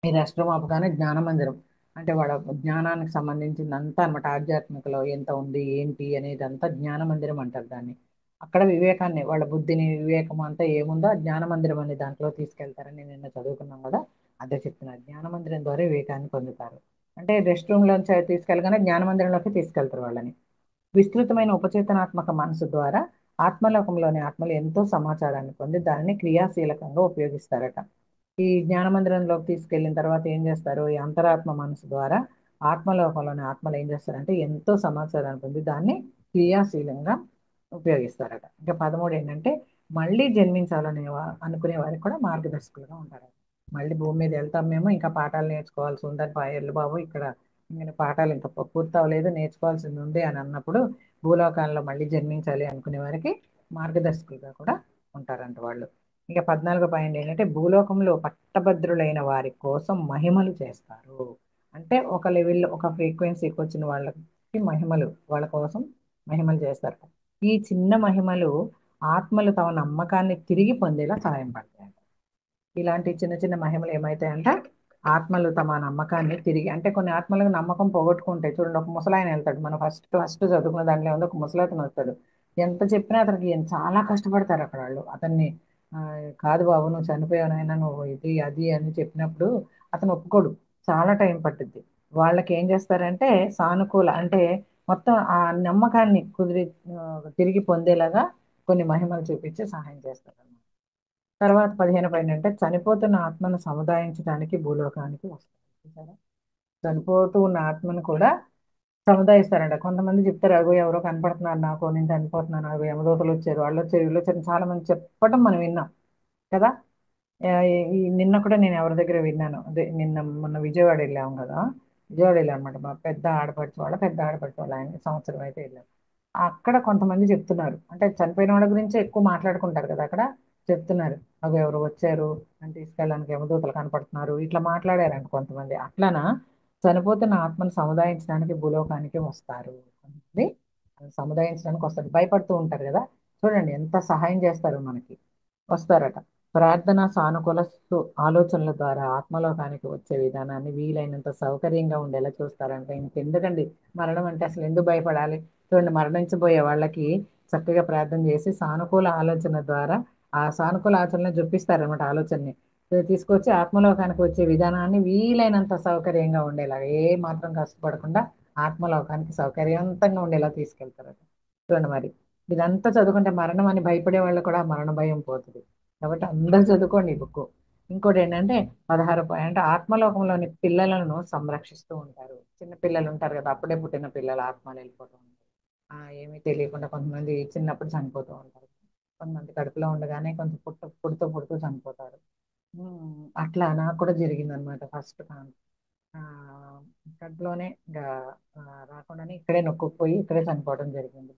ఈ రాష్ట్రం ఆపగానే జ్ఞాన మందిరం అంటే వాళ్ళ జ్ఞానానికి సంబంధించిందంతా అనమాట. ఆధ్యాత్మికలో ఎంత ఉంది ఏంటి అనేది అంతా జ్ఞాన మందిరం అంటారు దాన్ని. అక్కడ వివేకాన్ని, వాళ్ళ బుద్ధిని, వివేకం అంతా ఏముందో ఆ జ్ఞాన మందిరం అనే దాంట్లో తీసుకెళ్తారని నిన్న చదువుకున్నాం కదా. అదే చెప్తున్నారు, జ్ఞాన మందిరం ద్వారా వివేకాన్ని పొందుతారు. అంటే రెస్ట్ రూమ్ లోంచి తీసుకెళ్ళగానే జ్ఞాన మందిరంలోకి తీసుకెళ్తారు వాళ్ళని. విస్తృతమైన ఉపచేతనాత్మక మనసు ద్వారా ఆత్మలోకంలోని ఆత్మలు ఎంతో సమాచారాన్ని పొంది దానిని క్రియాశీలకంగా ఉపయోగిస్తారట. ఈ జ్ఞాన మందిరంలోకి తీసుకెళ్ళిన తర్వాత ఏం చేస్తారు, ఈ అంతరాత్మ మనసు ద్వారా ఆత్మలోకంలోని ఆత్మలు ఏం చేస్తారంటే ఎంతో సమాచారాన్ని పొంది దాన్ని క్రియాశీలంగా ఉపయోగిస్తారట. ఇంకా 13 ఏంటంటే మళ్ళీ జన్మించాలనే అనుకునే వారికి కూడా మార్గదర్శకులుగా ఉంటారు. మళ్ళీ భూమి మీద వెళ్తాం మేము, ఇంకా పాఠాలు నేర్చుకోవాల్సి ఉందని పాయర్లు బాబు ఇక్కడ ఇంకా పాఠాలు ఇంకా పూర్తి అవ్వలేదు, నేర్చుకోవాల్సింది ఉంది అని అన్నప్పుడు భూలోకాల్లో మళ్ళీ జన్మించాలి అనుకునే వారికి మార్గదర్శకులుగా కూడా ఉంటారంట వాళ్ళు. ఇక 14 పాయింట్ ఏంటంటే భూలోకంలో పట్టభద్రులైన వారి కోసం మహిమలు చేస్తారు. అంటే ఒక లెవెల్లో ఒక ఫ్రీక్వెన్సీకి వచ్చిన వాళ్ళకి మహిమలు, వాళ్ళ కోసం మహిమలు చేస్తారు. ఈ చిన్న మహిమలు ఆత్మలు తమ నమ్మకాన్ని తిరిగి పొందేలా సహాయపడతాయి. ఇలాంటి చిన్న చిన్న మహిమలు ఏమైతాయంటే ఆత్మలు తమ నమ్మకాన్ని తిరిగి, అంటే కొన్ని ఆత్మలకు నమ్మకం పోగొట్టుకుంటాయి. చూడండి, ఒక ముసలాయన వెళ్తాడు, మనం ఫస్ట్ ఫస్ట్ చదువుకున్న దాంట్లో ఉంది, ఒక ముసలాయన వస్తాడు. ఎంత చెప్పినా అతనికి చాలా కష్టపడతారు అక్కడ వాళ్ళు అతన్ని. "ఆ, కాదు బాబు నువ్వు చనిపోయావు నాయనా, నువ్వు ఇది అది అని చెప్పినప్పుడు అతను ఒప్పుకోడు, చాలా టైం పట్టుద్ది. వాళ్ళకి ఏం చేస్తారంటే సానుకూల, అంటే మొత్తం ఆ నమ్మకాన్ని ఆ, తిరిగి పొందేలాగా కొన్ని మహిమలు చూపించి సహాయం చేస్తారు. తర్వాత 15 పైన అంటే చనిపోతున్న ఆత్మను సముదాయించడానికి భూలోకానికి వస్తారు. చూసారా? చనిపోతూ ఉన్న ఆత్మను కూడా సముదాయిస్తారంట. కొంతమంది చెప్తారు, అగో ఎవరో కనపడుతున్నారు నాకు, నేను చనిపోతున్నాను, అగో యమదూతలు వచ్చారు, వాళ్ళు వచ్చారు, వీళ్ళు వచ్చారు, చాలా మంది చెప్పడం మనం విన్నాం కదా. ఈ నిన్న కూడా నేను ఎవరి దగ్గర విన్నాను, అదే నిన్న మొన్న విజయవాడ వెళ్ళాము కదా. విజయవాడ వెళ్ళాం అనమాట, మా పెద్ద ఆడపడుచు వాళ్ళ ఆయన సంవత్సరం అయితే వెళ్ళాం. అక్కడ కొంతమంది చెప్తున్నారు, అంటే చనిపోయిన వాళ్ళ గురించి ఎక్కువ మాట్లాడుకుంటారు కదా అక్కడ. చెప్తున్నారు, అవి ఎవరు వచ్చారు అని తీసుకెళ్ళడానికి యమదూతలు కనపడుతున్నారు, ఇట్లా మాట్లాడారంట కొంతమంది. అట్లనా చనిపోతున్న ఆత్మను సముదాయించడానికి భూలోకానికి వస్తారు కొంతమంది. సముదాయించడానికి వస్తారు, భయపడుతూ ఉంటారు కదా. చూడండి ఎంత సహాయం చేస్తారు మనకి, వస్తారట. ప్రార్థన, సానుకూల ఆలోచనల ద్వారా ఆత్మలోకానికి వచ్చే విధానాన్ని వీలైనంత సౌకర్యంగా ఉండేలా చూస్తారంట. ఇంకెందుకండి మరణం అంటే, అసలు ఎందుకు భయపడాలి. చూడండి, మరణించబోయే వాళ్ళకి చక్కగా ప్రార్థన చేసి సానుకూల ఆలోచన ద్వారా ఆ సానుకూల ఆచరణను చూపిస్తారనమాట. ఆలోచనని తీసుకొచ్చి ఆత్మలోకానికి వచ్చే విధానాన్ని వీలైనంత సౌకర్యంగా ఉండేలాగా, ఏ మాత్రం కష్టపడకుండా ఆత్మలోకానికి సౌకర్యవంతంగా ఉండేలా తీసుకెళ్తారట. చూడండి మరి, ఇదంతా చదువుకుంటే మరణం అని భయపడే వాళ్ళు కూడా మరణ భయం పోతుంది. కాబట్టి అందరూ చదువుకోండి ఈ బుక్. ఇంకోటి ఏంటంటే 16 పాయింట్ ఆత్మలోకంలోని పిల్లలను సంరక్షిస్తూ ఉంటారు. చిన్న పిల్లలు ఉంటారు కదా, అప్పుడే పుట్టిన పిల్లల ఆత్మలు వెళ్ళిపోతూ ఉంటారు. ఏమీ తెలియకుండా కొంతమంది చిన్నప్పుడు చనిపోతూ ఉంటారు. కొంతమంది కడుపులో ఉండగానే కొంచెం పుడుతూ పుడుతూ చనిపోతారు. అట్లా నాకు కూడా జరిగింది అనమాట ఫస్ట్ కడుపులోనే ఇంకా ఆ, రాకుండానే ఇక్కడే నొక్కుపోయి ఇక్కడే చనిపోవడం జరిగింది.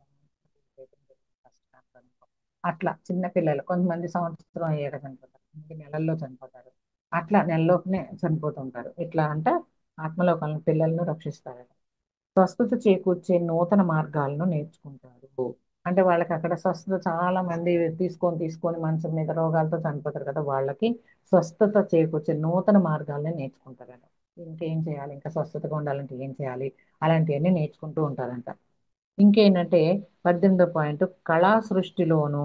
అట్లా చిన్న పిల్లలు కొంతమంది సంవత్సరం అయ్యాక చనిపోతారు, కొంతమంది నెలల్లో చనిపోతారు. అట్లా నెలలోపునే చనిపోతుంటారు. ఇట్లా అంటే ఆత్మలోకాలను పిల్లలను రక్షిస్తారట. స్వస్థత చేకూర్చే నూతన మార్గాలను నేర్చుకుంటారు. అంటే వాళ్ళకి అక్కడ స్వస్థత, చాలా మంది తీసుకొని తీసుకొని మంచం మీద రోగాలతో చనిపోతారు కదా, వాళ్ళకి స్వస్థత చేకూర్చే నూతన మార్గాలని నేర్చుకుంటారట. ఇంకేం చేయాలి, ఇంకా స్వస్థతగా ఉండాలంటే ఏం చేయాలి, అలాంటివన్నీ నేర్చుకుంటూ ఉంటారంట. ఇంకేంటంటే 18వ పాయింట్, కళా సృష్టిలోను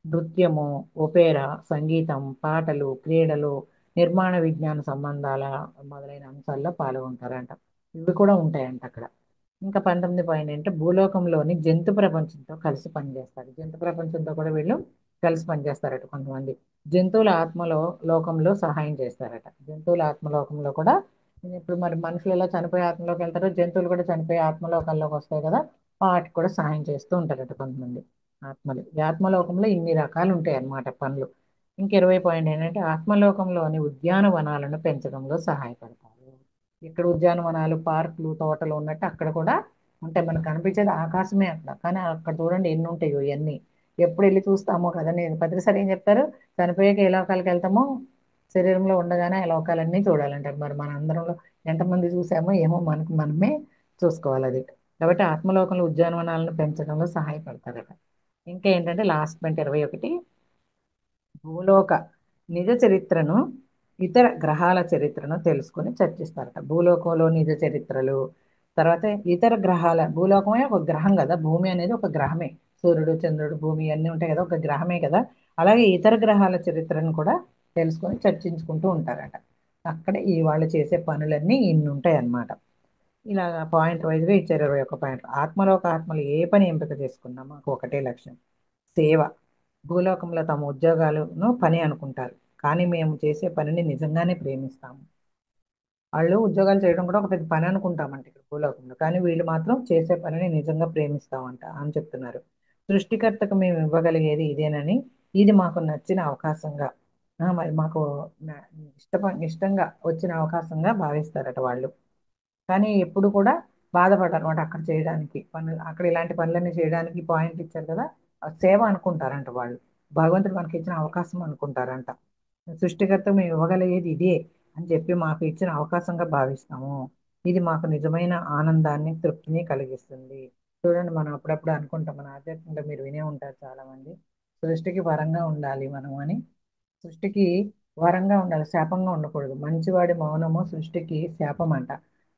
నృత్యము, ఒపేరా, సంగీతం, పాటలు, క్రీడలు, నిర్మాణ విజ్ఞాన సంబంధాల మొదలైన అంశాల్లో పాల్గొంటారంట. ఇవి కూడా ఉంటాయంట అక్కడ. ఇంకా 19 పాయింట్ అంటే భూలోకంలోని జంతు ప్రపంచంతో కలిసి పనిచేస్తారు. జంతు ప్రపంచంతో కూడా వీళ్ళు కలిసి పనిచేస్తారట కొంతమంది. జంతువుల ఆత్మలో లోకంలో సహాయం చేస్తారట. జంతువుల ఆత్మలోకంలో కూడా, ఇప్పుడు మరి మనుషులు ఎలా చనిపోయే ఆత్మలోకి వెళ్తారో, జంతువులు కూడా చనిపోయే ఆత్మలోకాల్లోకి వస్తాయి కదా, వాటికి కూడా సహాయం చేస్తూ ఉంటారట కొంతమంది ఆత్మలు. ఈ ఆత్మలోకంలో ఇన్ని రకాలు ఉంటాయి అన్నమాట పనులు. ఇంక 20 పాయింట్ ఏంటంటే ఆత్మలోకంలోని ఉద్యానవనాలను పెంచడంలో సహాయపడతారు. ఇక్కడ ఉద్యానవనాలు, పార్కులు, తోటలు ఉన్నట్టు అక్కడ కూడా ఉంటాయి. మనకు కనిపించేది ఆకాశమే అక్కడ, కానీ అక్కడ చూడండి ఎన్ని ఉంటాయో ఇవన్నీ. ఎప్పుడు వెళ్ళి చూస్తామో కదా. నేను ప్రతిసారి ఏం చెప్తారు, చనిపోయాక ఏ లోకాలకు వెళ్తామో, శరీరంలో ఉండగానే ఆ లోకాలన్నీ చూడాలంటారు. మరి మన అందరంలో ఎంతమంది చూసామో ఏమో, మనకు మనమే చూసుకోవాలి అది. కాబట్టి ఆత్మలోకంలో ఉద్యానవనాలను పెంచడంలో సహాయపడతారట. ఇంకా ఏంటంటే లాస్ట్ పాయింట్ 21, భూలోక నిజ చరిత్రను, ఇతర గ్రహాల చరిత్రను తెలుసుకొని చర్చిస్తారట. భూలోకంలో నిజ చరిత్రలు, తర్వాత ఇతర గ్రహాల, భూలోకమే ఒక గ్రహం కదా, భూమి అనేది ఒక గ్రహమే. సూర్యుడు, చంద్రుడు, భూమి అన్నీ ఉంటాయి కదా, ఒక గ్రహమే కదా. అలాగే ఇతర గ్రహాల చరిత్రను కూడా తెలుసుకొని చర్చించుకుంటూ ఉంటారట. అక్కడ ఈ వాళ్ళు చేసే పనులన్నీ ఇన్ని ఉంటాయి అన్నమాట. ఇలా పాయింట్ వైజ్గా ఇచ్చారు 21 పాయింట్. ఆత్మలోక ఆత్మలు ఏ పని ఎంపిక చేసుకున్నా మాకు ఒకటే లక్ష్యం, సేవ. భూలోకంలో తమ ఉద్యోగాలను పని అనుకుంటారు, కానీ మేము చేసే పనిని నిజంగానే ప్రేమిస్తాము. వాళ్ళు ఉద్యోగాలు చేయడం కూడా ఒక పెద్ద పని అనుకుంటామంట ఇక్కడ భూలోకంలో, కానీ వీళ్ళు మాత్రం చేసే పనిని నిజంగా ప్రేమిస్తామంట అని చెప్తున్నారు. సృష్టికర్తకు మేము ఇవ్వగలిగేది ఇదేనని, ఇది మాకు నచ్చిన అవకాశంగా, మరి మాకు న- ఇష్టంగా వచ్చిన అవకాశంగా భావిస్తారట వాళ్ళు. కానీ ఎప్పుడు కూడా బాధపడరు అనమాట అక్కడ చేయడానికి పనులు, అక్కడ ఇలాంటి పనులన్నీ చేయడానికి పాయింట్ ఇచ్చారు కదా, సేవ అనుకుంటారంట వాళ్ళు. భగవంతుడు మనకి ఇచ్చిన అవకాశం అనుకుంటారంట. సృష్టికర్త మేము ఇవ్వగలిగేది ఇదే అని చెప్పి మాకు ఇచ్చిన అవకాశంగా భావిస్తాము. ఇది మాకు నిజమైన ఆనందాన్ని, తృప్తిని కలిగిస్తుంది. చూడండి, మనం అప్పుడప్పుడు అనుకుంటాం, మన ఆధ్యాత్మికంగా మీరు వినే ఉంటారు చాలా మంది, సృష్టికి వరంగా ఉండాలి మనం అని. సృష్టికి వరంగా ఉండాలి, శాపంగా ఉండకూడదు. మంచివాడి మౌనము సృష్టికి శాపం అంట.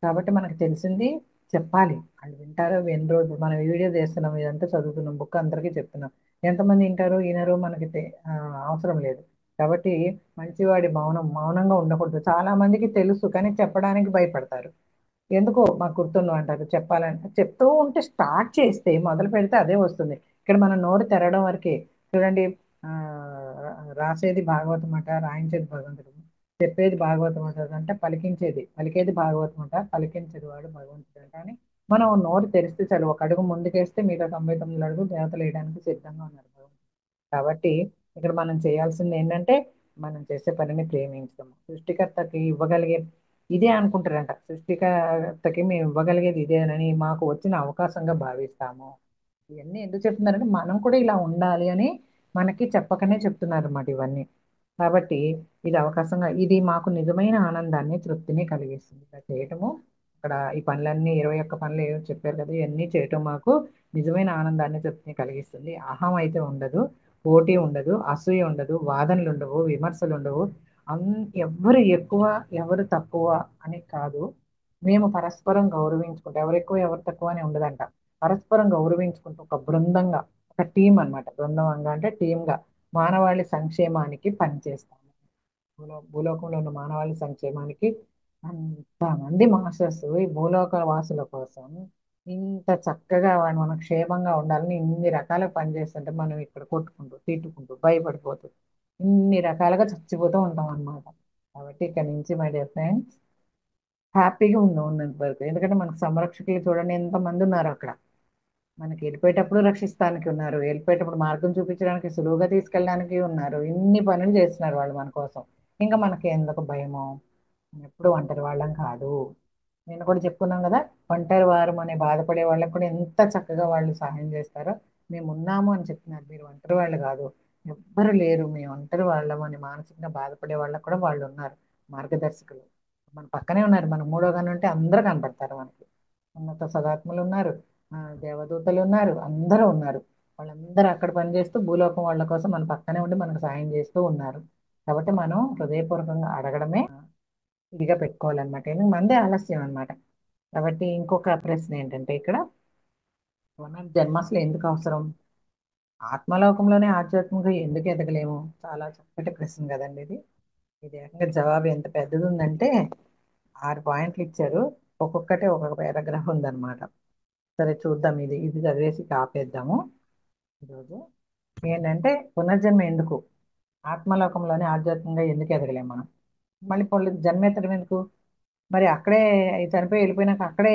కాబట్టి మనకు తెలిసింది చెప్పాలి, వాళ్ళు వింటారో వినరో. ఇప్పుడు మనం ఈ వీడియో చేస్తున్నాం, ఇదంతా చదువుతున్నాం, బుక్ అందరికీ చెప్తున్నాం, ఎంతమంది వింటారో వినరో మనకి అవసరం లేదు. కాబట్టి మంచివాడి మౌనం, మౌనంగా ఉండకూడదు. చాలా మందికి తెలుసు కానీ చెప్పడానికి భయపడతారు. ఎందుకో మాకు గుర్తుండవు అంటారు. చెప్పాలంటే చెప్తూ ఉంటే, స్టార్ట్ చేస్తే మొదలు పెడితే అదే వస్తుంది. ఇక్కడ మనం నోరు తెరవడం వరకే. చూడండి, ఆ రాసేది భాగవతం అట, రాయించేది భగవంతుడు. చెప్పేది భాగవతం అంటారు అంటే పలికేది భాగవతం అంట, పలికించేది వాడు భగవంతుడు అంట అని. మనం నోరు తెరిస్తే చాలు, ఒక అడుగు ముందుకేస్తే మిగతా 99 అడుగులు దేవతలు వేయడానికి సిద్ధంగా ఉన్నారు భగవంతుడు. కాబట్టి ఇక్కడ మనం చేయాల్సింది ఏంటంటే, మనం చేసే పనిని ప్రేమించడం. సృష్టికర్తకి ఇవ్వగలిగే ఇదే అనుకుంటారంట. సృష్టికర్తకి మేము ఇవ్వగలిగేది ఇదేనని మాకు వచ్చిన అవకాశంగా భావిస్తాము. ఇవన్నీ ఎందుకు చెప్తున్నారంటే మనం కూడా ఇలా ఉండాలి అని మనకి చెప్పకనే చెప్తున్నారు అన్నమాట ఇవన్నీ. కాబట్టి ఇది అవకాశంగా, ఇది మాకు నిజమైన ఆనందాన్ని, తృప్తిని కలిగిస్తుంది ఇలా చేయటము. అక్కడ ఈ పనులన్నీ 21 పనులు ఏవో చెప్పారు కదా, ఇవన్నీ చేయటం మాకు నిజమైన ఆనందాన్ని, తృప్తిని కలిగిస్తుంది. అహం అయితే ఉండదు, పోటీ ఉండదు, అసూయ ఉండదు, వాదనలు ఉండవు, విమర్శలు ఉండవు. ఎవరు ఎక్కువ ఎవరు తక్కువ అని కాదు. మేము పరస్పరం గౌరవించుకుంటాం, ఎవరు ఎక్కువ ఎవరు తక్కువ అని ఉండదంట. పరస్పరం గౌరవించుకుంటూ ఒక బృందంగా, ఒక టీం అన్నమాట. బృందంగా అంటే టీంగా మానవాళి సంక్షేమానికి పనిచేస్తాము. భూలోకంలో ఉన్న మానవాళి సంక్షేమానికి అంతమంది మాస్టర్స్ ఈ భూలోక వాసుల కోసం ఇంత చక్కగా మనం క్షేమంగా ఉండాలని ఇన్ని రకాల పని చేస్తుంటే, మనం ఇక్కడ కొట్టుకుంటూ, తిట్టుకుంటూ, భయపడిపోతూ, ఇన్ని రకాలుగా చచ్చిపోతూ ఉంటాం అన్నమాట. కాబట్టి ఇక్కడ నుంచి మై డియర్ ఫ్రెండ్స్, హ్యాపీగా ఉన్నంత వరకు. ఎందుకంటే మనకు సంరక్షకులు చూడండి ఎంతమంది ఉన్నారు అక్కడ. మనకి వెళ్ళిపోయేటప్పుడు రక్షిస్తానికి ఉన్నారు, వెళ్ళిపోయేటప్పుడు మార్గం చూపించడానికి, సులువుగా తీసుకెళ్ళడానికి ఉన్నారు. ఇన్ని పనులు చేస్తున్నారు వాళ్ళు మన కోసం. ఇంకా మనకి ఎందుకు భయము, ఎప్పుడు ఒంటరి వాళ్ళం కాదు. నేను కూడా చెప్పుకున్నాం కదా, ఒంటరి వారం అనే బాధపడే వాళ్ళకి కూడా ఎంత చక్కగా వాళ్ళు సహాయం చేస్తారో. మేము ఉన్నాము అని చెప్తున్నారు, మీరు ఒంటరి వాళ్ళు కాదు, ఎవ్వరు లేరు, మేము ఒంటరి వాళ్ళం అని మానసికంగా బాధపడే వాళ్ళకి కూడా వాళ్ళు ఉన్నారు, మార్గదర్శకులు మన పక్కనే ఉన్నారు. మన మూడో గని ఉంటే అందరూ కనపడతారు మనకి. ఉన్నత సదాత్ములు ఉన్నారు, దేవదూతలు ఉన్నారు, అందరూ ఉన్నారు. వాళ్ళందరూ అక్కడ పనిచేస్తూ భూలోకం వాళ్ళ కోసం మన పక్కనే ఉండి మనకు సాయం చేస్తూ ఉన్నారు. కాబట్టి మనం హృదయపూర్వకంగా అడగడమే ఇదిగా పెట్టుకోవాలన్నమాట. ఎందుకు మందే ఆలస్యం అన్నమాట. కాబట్టి ఇంకొక ప్రశ్న ఏంటంటే ఇక్కడ, పునర్జన్మ అసలు ఎందుకు అవసరం, ఆత్మలోకంలోనే ఆధ్యాత్మికంగా ఎందుకు ఎదగలేము? చాలా చక్కటి ప్రశ్న కదండి ఇది. ఇది ఏకంగా జవాబు ఎంత పెద్దది ఉందంటే 6 పాయింట్లు ఇచ్చారు, ఒక్కొక్కటి ఒక్కొక్క పారాగ్రాఫ్ ఉందన్నమాట. సరే చూద్దాం, ఇది ఇది చదివేసి ఆపేద్దాము ఈరోజు. ఏంటంటే పునర్జన్మ ఎందుకు, ఆత్మలోకంలోనే ఆధ్యాత్మికంగా ఎందుకు ఎదగలేము మనం, మళ్ళీ జన్మ ఎత్తడం ఎందుకు, మరి అక్కడే చనిపోయి వెళ్ళిపోయినాక అక్కడే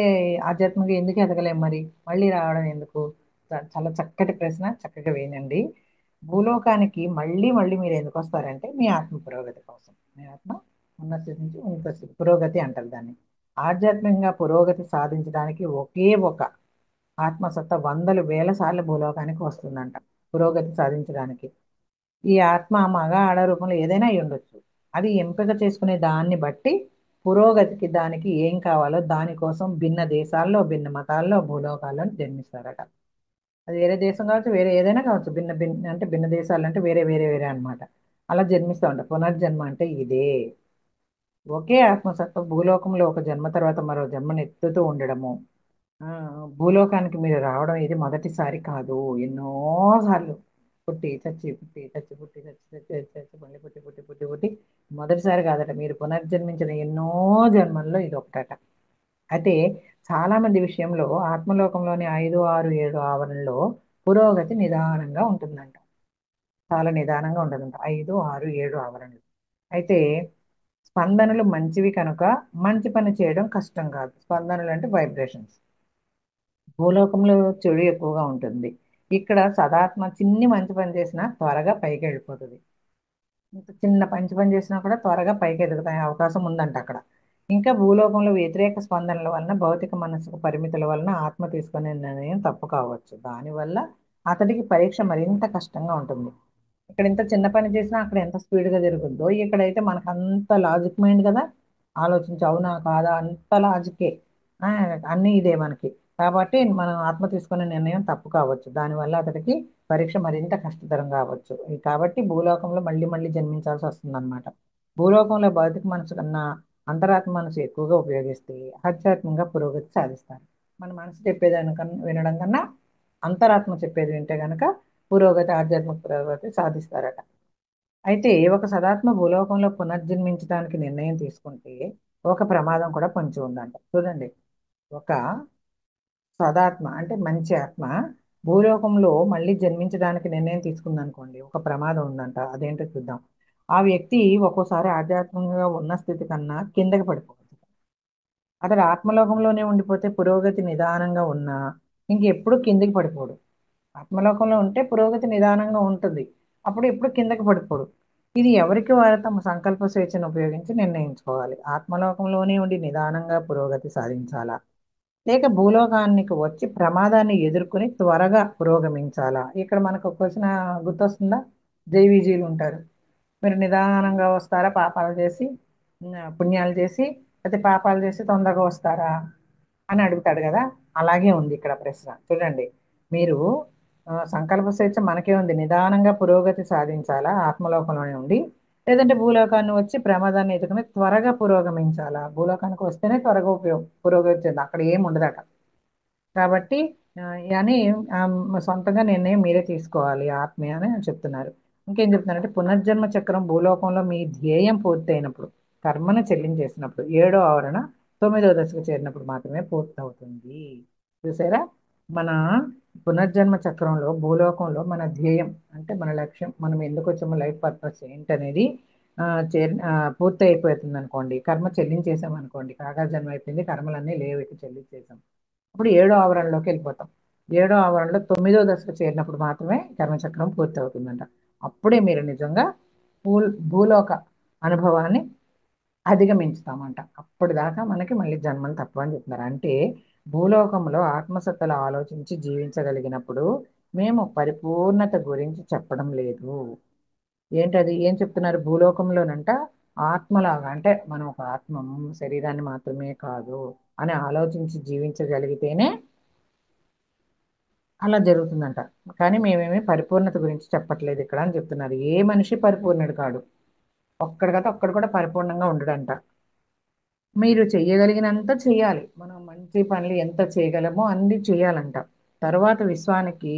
ఆధ్యాత్మికంగా ఎందుకు ఎదగలేము, మరి మళ్ళీ రావడం ఎందుకు? చాలా చక్కటి ప్రశ్న, చక్కగా వినండి. భూలోకానికి మళ్ళీ మళ్ళీ మీరు ఎందుకు వస్తారంటే మీ ఆత్మ పురోగతి కోసం. మీ ఆత్మ ఉన్నత స్థితి నుంచి ఉన్నత స్థితి, పురోగతి అంటారు దాన్ని. ఆధ్యాత్మికంగా పురోగతి సాధించడానికి ఒకే ఒక ఆత్మసత్తా వందలు వేల సార్లు భూలోకానికి వస్తుందంట పురోగతి సాధించడానికి. ఈ ఆత్మ మగ ఆడ రూపంలో ఏదైనా అయి ఉండొచ్చు. అది ఎంపిక చేసుకునే దాన్ని బట్టి పురోగతికి దానికి ఏం కావాలో దానికోసం భిన్న దేశాల్లో, భిన్న మతాల్లో, భూలోకాల్లో జన్మిస్తారట. అది వేరే దేశం కావచ్చు, వేరే ఏదైనా కావచ్చు, భిన్న భిన్న అంటే భిన్న దేశాలు అంటే వేరే వేరే వేరే అన్నమాట. అలా జన్మిస్తూ ఉంటారు. పునర్జన్మ అంటే ఇదే. ఒకే ఆత్మసత్వ భూలోకంలో ఒక జన్మ తర్వాత మరో జన్మను ఎత్తుతూ ఉండడము. ఆ, భూలోకానికి మీరు రావడం ఇది మొదటిసారి కాదు, ఎన్నోసార్లు పుట్టి చచ్చి పుట్టి చచ్చి పుట్టి చచ్చి చచ్చి చచ్చి చచ్చి మళ్ళీ పుట్టి పుట్టి పుట్టి పుట్టి మొదటిసారి కాదట, మీరు పునర్జన్మించిన ఎన్నో జన్మల్లో ఇది ఒకటట. అయితే చాలా మంది విషయంలో ఆత్మలోకంలోని 5, 6, 7 ఆవరణలో పురోగతి నిదానంగా ఉంటుందంట. చాలా నిదానంగా ఉంటుందంట 5, 6, 7 ఆవరణలు. అయితే స్పందనలు మంచివి కనుక మంచి పని చేయడం కష్టం కాదు. స్పందనలు అంటే వైబ్రేషన్స్. భూలోకంలో చెడు ఎక్కువగా ఉంటుంది. ఇక్కడ సదాత్మ చిన్ని మంచి పని చేసినా త్వరగా పైకి వెళ్ళిపోతుంది. ఇంత చిన్న మంచి పని చేసినా కూడా త్వరగా పైకి ఎదుగుతాయి అవకాశం ఉందంట అక్కడ. ఇంకా భూలోకంలో వ్యతిరేక స్పందనల వలన భౌతిక మనసుకు పరిమితుల వలన ఆత్మ తీసుకునే నిర్ణయం తప్పు కావచ్చు. దానివల్ల అతడికి పరీక్ష మరింత కష్టంగా ఉంటుంది. ఇక్కడ ఇంత చిన్న పని చేసినా అక్కడ ఎంత స్పీడ్గా జరుగుద్దో, ఇక్కడైతే మనకు అంత లాజిక్ మైండ్ కదా, ఆలోచించి అవునా కాదా అంత లాజికే. ఆ, అన్నీ ఇదే మనకి. కాబట్టి మనం ఆత్మ తీసుకునే నిర్ణయం తప్పు కావచ్చు. దానివల్ల అతడికి పరీక్ష మరింత కష్టతరం కావచ్చు. కాబట్టి భూలోకంలో మళ్ళీ మళ్ళీ జన్మించాల్సి వస్తుంది అనమాట. భూలోకంలో భౌతిక మనసు కన్నా అంతరాత్మ మనసు ఎక్కువగా ఉపయోగిస్తే ఆధ్యాత్మికంగా పురోగతి సాధిస్తారు. మన మనసు చెప్పేదానికన్నా వినడం కన్నా అంతరాత్మ చెప్పేది వింటే గనక పురోగతి, ఆధ్యాత్మిక పురోగతి సాధిస్తారట. అయితే ఒక సదాత్మ భూలోకంలో పునర్జన్మించడానికి నిర్ణయం తీసుకుంటే ఒక ప్రమాదం కూడా పొంచి ఉందంట. చూడండి, ఒక సదాత్మ అంటే మంచి ఆత్మ భూలోకంలో మళ్ళీ జన్మించడానికి నిర్ణయం తీసుకుందనుకోండి, ఒక ప్రమాదం ఉందంట. అదేంటో చూద్దాం. ఆ వ్యక్తి ఒక్కోసారి ఆధ్యాత్మికంగా ఉన్న స్థితి కన్నా కిందకి పడిపోవచ్చు. అతడు ఆత్మలోకంలోనే ఉండిపోతే పురోగతి నిదానంగా ఉన్నా ఇంకెప్పుడు కిందకి పడిపోడు. ఆత్మలోకంలో ఉంటే పురోగతి నిదానంగా ఉంటుంది, అప్పుడు ఎప్పుడు కిందకి పడిపోడు. ఇది ఎవరికి వారు తమ సంకల్ప స్వేచ్ఛను ఉపయోగించి నిర్ణయించుకోవాలి. ఆత్మలోకంలోనే ఉండి నిదానంగా పురోగతి సాధించాలా, లేక భూలోకానికి వచ్చి ప్రమాదాన్ని ఎదుర్కొని త్వరగా పురోగమించాలా? ఇక్కడ మనకు ఒక క్వశ్చన్ గుర్తొస్తుందా? జైవిజీలు ఉంటారు, మీరు నిదానంగా వస్తారా పాపాలు చేసి, పుణ్యాలు చేసి, అయితే పాపాలు చేసి తొందరగా వస్తారా అని అడుగుతాడు కదా. అలాగే ఉంది ఇక్కడ ప్రశ్న. చూడండి, మీరు సంకల్ప స్వేచ్ఛ మనకే ఉంది, నిదానంగా పురోగతి సాధించాలా ఆత్మలోకంలోనే ఉండి, లేదంటే భూలోకాన్ని వచ్చి ప్రమాదాన్ని ఎదుర్కొని త్వరగా పురోగమించాలా? భూలోకానికి వస్తేనే త్వరగా పురోగతి చెందాలి, అక్కడ ఏం ఉండదట. కాబట్టి ఆ, అని సొంతంగా నిర్ణయం మీరే తీసుకోవాలి ఆత్మీయ అని చెప్తున్నారు. ఇంకేం చెప్తున్నారంటే పునర్జన్మ చక్రం భూలోకంలో మీ ధ్యేయం పూర్తయినప్పుడు, కర్మను చెల్లించేసినప్పుడు, 7వ ఆవరణ 9వ దశకు చేరినప్పుడు మాత్రమే పూర్తవుతుంది. చూసారా, మన పునర్జన్మ చక్రంలో భూలోకంలో మన ధ్యేయం అంటే మన లక్ష్యం, మనం ఎందుకు వచ్చామో లైఫ్ పర్పస్ ఏంటనేది ఆ, పూర్తి అయిపోతుంది అనుకోండి. కర్మ చెల్లించేసాం అనుకోండి, కాగా జన్మ అయిపోయింది, కర్మలన్నీ లేవు, ఇక చెల్లించేసాం. అప్పుడు 7వ ఆవరణలోకి వెళ్ళిపోతాం. 7వ ఆవరణలో 9వ దశకు చేరినప్పుడు మాత్రమే కర్మచక్రం పూర్తి అవుతుందంట. అప్పుడే మీరు నిజంగా భూలోక అనుభవాన్ని అధిగమించుతామంట. అప్పటిదాకా మనకి మళ్ళీ జన్మలు తప్పవని చెప్తున్నారు. అంటే భూలోకంలో ఆత్మసత్తలు ఆలోచించి జీవించగలిగినప్పుడు మేము పరిపూర్ణత గురించి చెప్పడం లేదు. ఏంటది ఏం చెప్తున్నారు? భూలోకంలోనంట ఆత్మలాగా, అంటే మనం ఒక ఆత్మ శరీరాన్ని మాత్రమే కాదు అని ఆలోచించి జీవించగలిగితేనే అలా జరుగుతుందంట. కానీ మేమేమి పరిపూర్ణత గురించి చెప్పట్లేదు ఇక్కడ అని చెప్తున్నారు. ఏ మనిషి పరిపూర్ణుడు కాడు. ఒక్కడు కదా ఒక్కడు కూడా పరిపూర్ణంగా ఉండడంట. మీరు చెయ్యగలిగినంత చెయ్యాలి. మనం మంచి పనులు ఎంత చేయగలమో అన్ని చేయాలంట. తర్వాత విశ్వానికి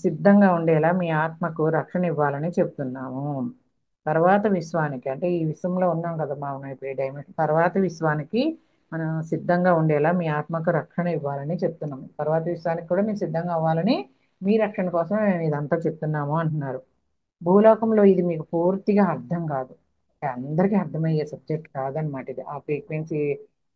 సిద్ధంగా ఉండేలా మీ ఆత్మకు రక్షణ ఇవ్వాలని చెప్తున్నాము. తర్వాత విశ్వానికి, అంటే ఈ విశ్వంలో ఉన్నాం కదా మనం ఇప్పుడు ఈ డైమెన్షన్, తర్వాత విశ్వానికి మనం సిద్ధంగా ఉండేలా మీ ఆత్మకు రక్షణ ఇవ్వాలని చెప్తున్నాము. తర్వాత విశ్వానికి కూడా మీరు సిద్ధంగా అవ్వాలని, మీ రక్షణ కోసం మేము ఇదంతా చెప్తున్నాము అంటున్నారు. భూలోకంలో ఇది మీకు పూర్తిగా అర్థం కాదు. అంటే అందరికీ అర్థమయ్యే సబ్జెక్ట్ కాదనమాట ఇది. ఆ ఫ్రీక్వెన్సీ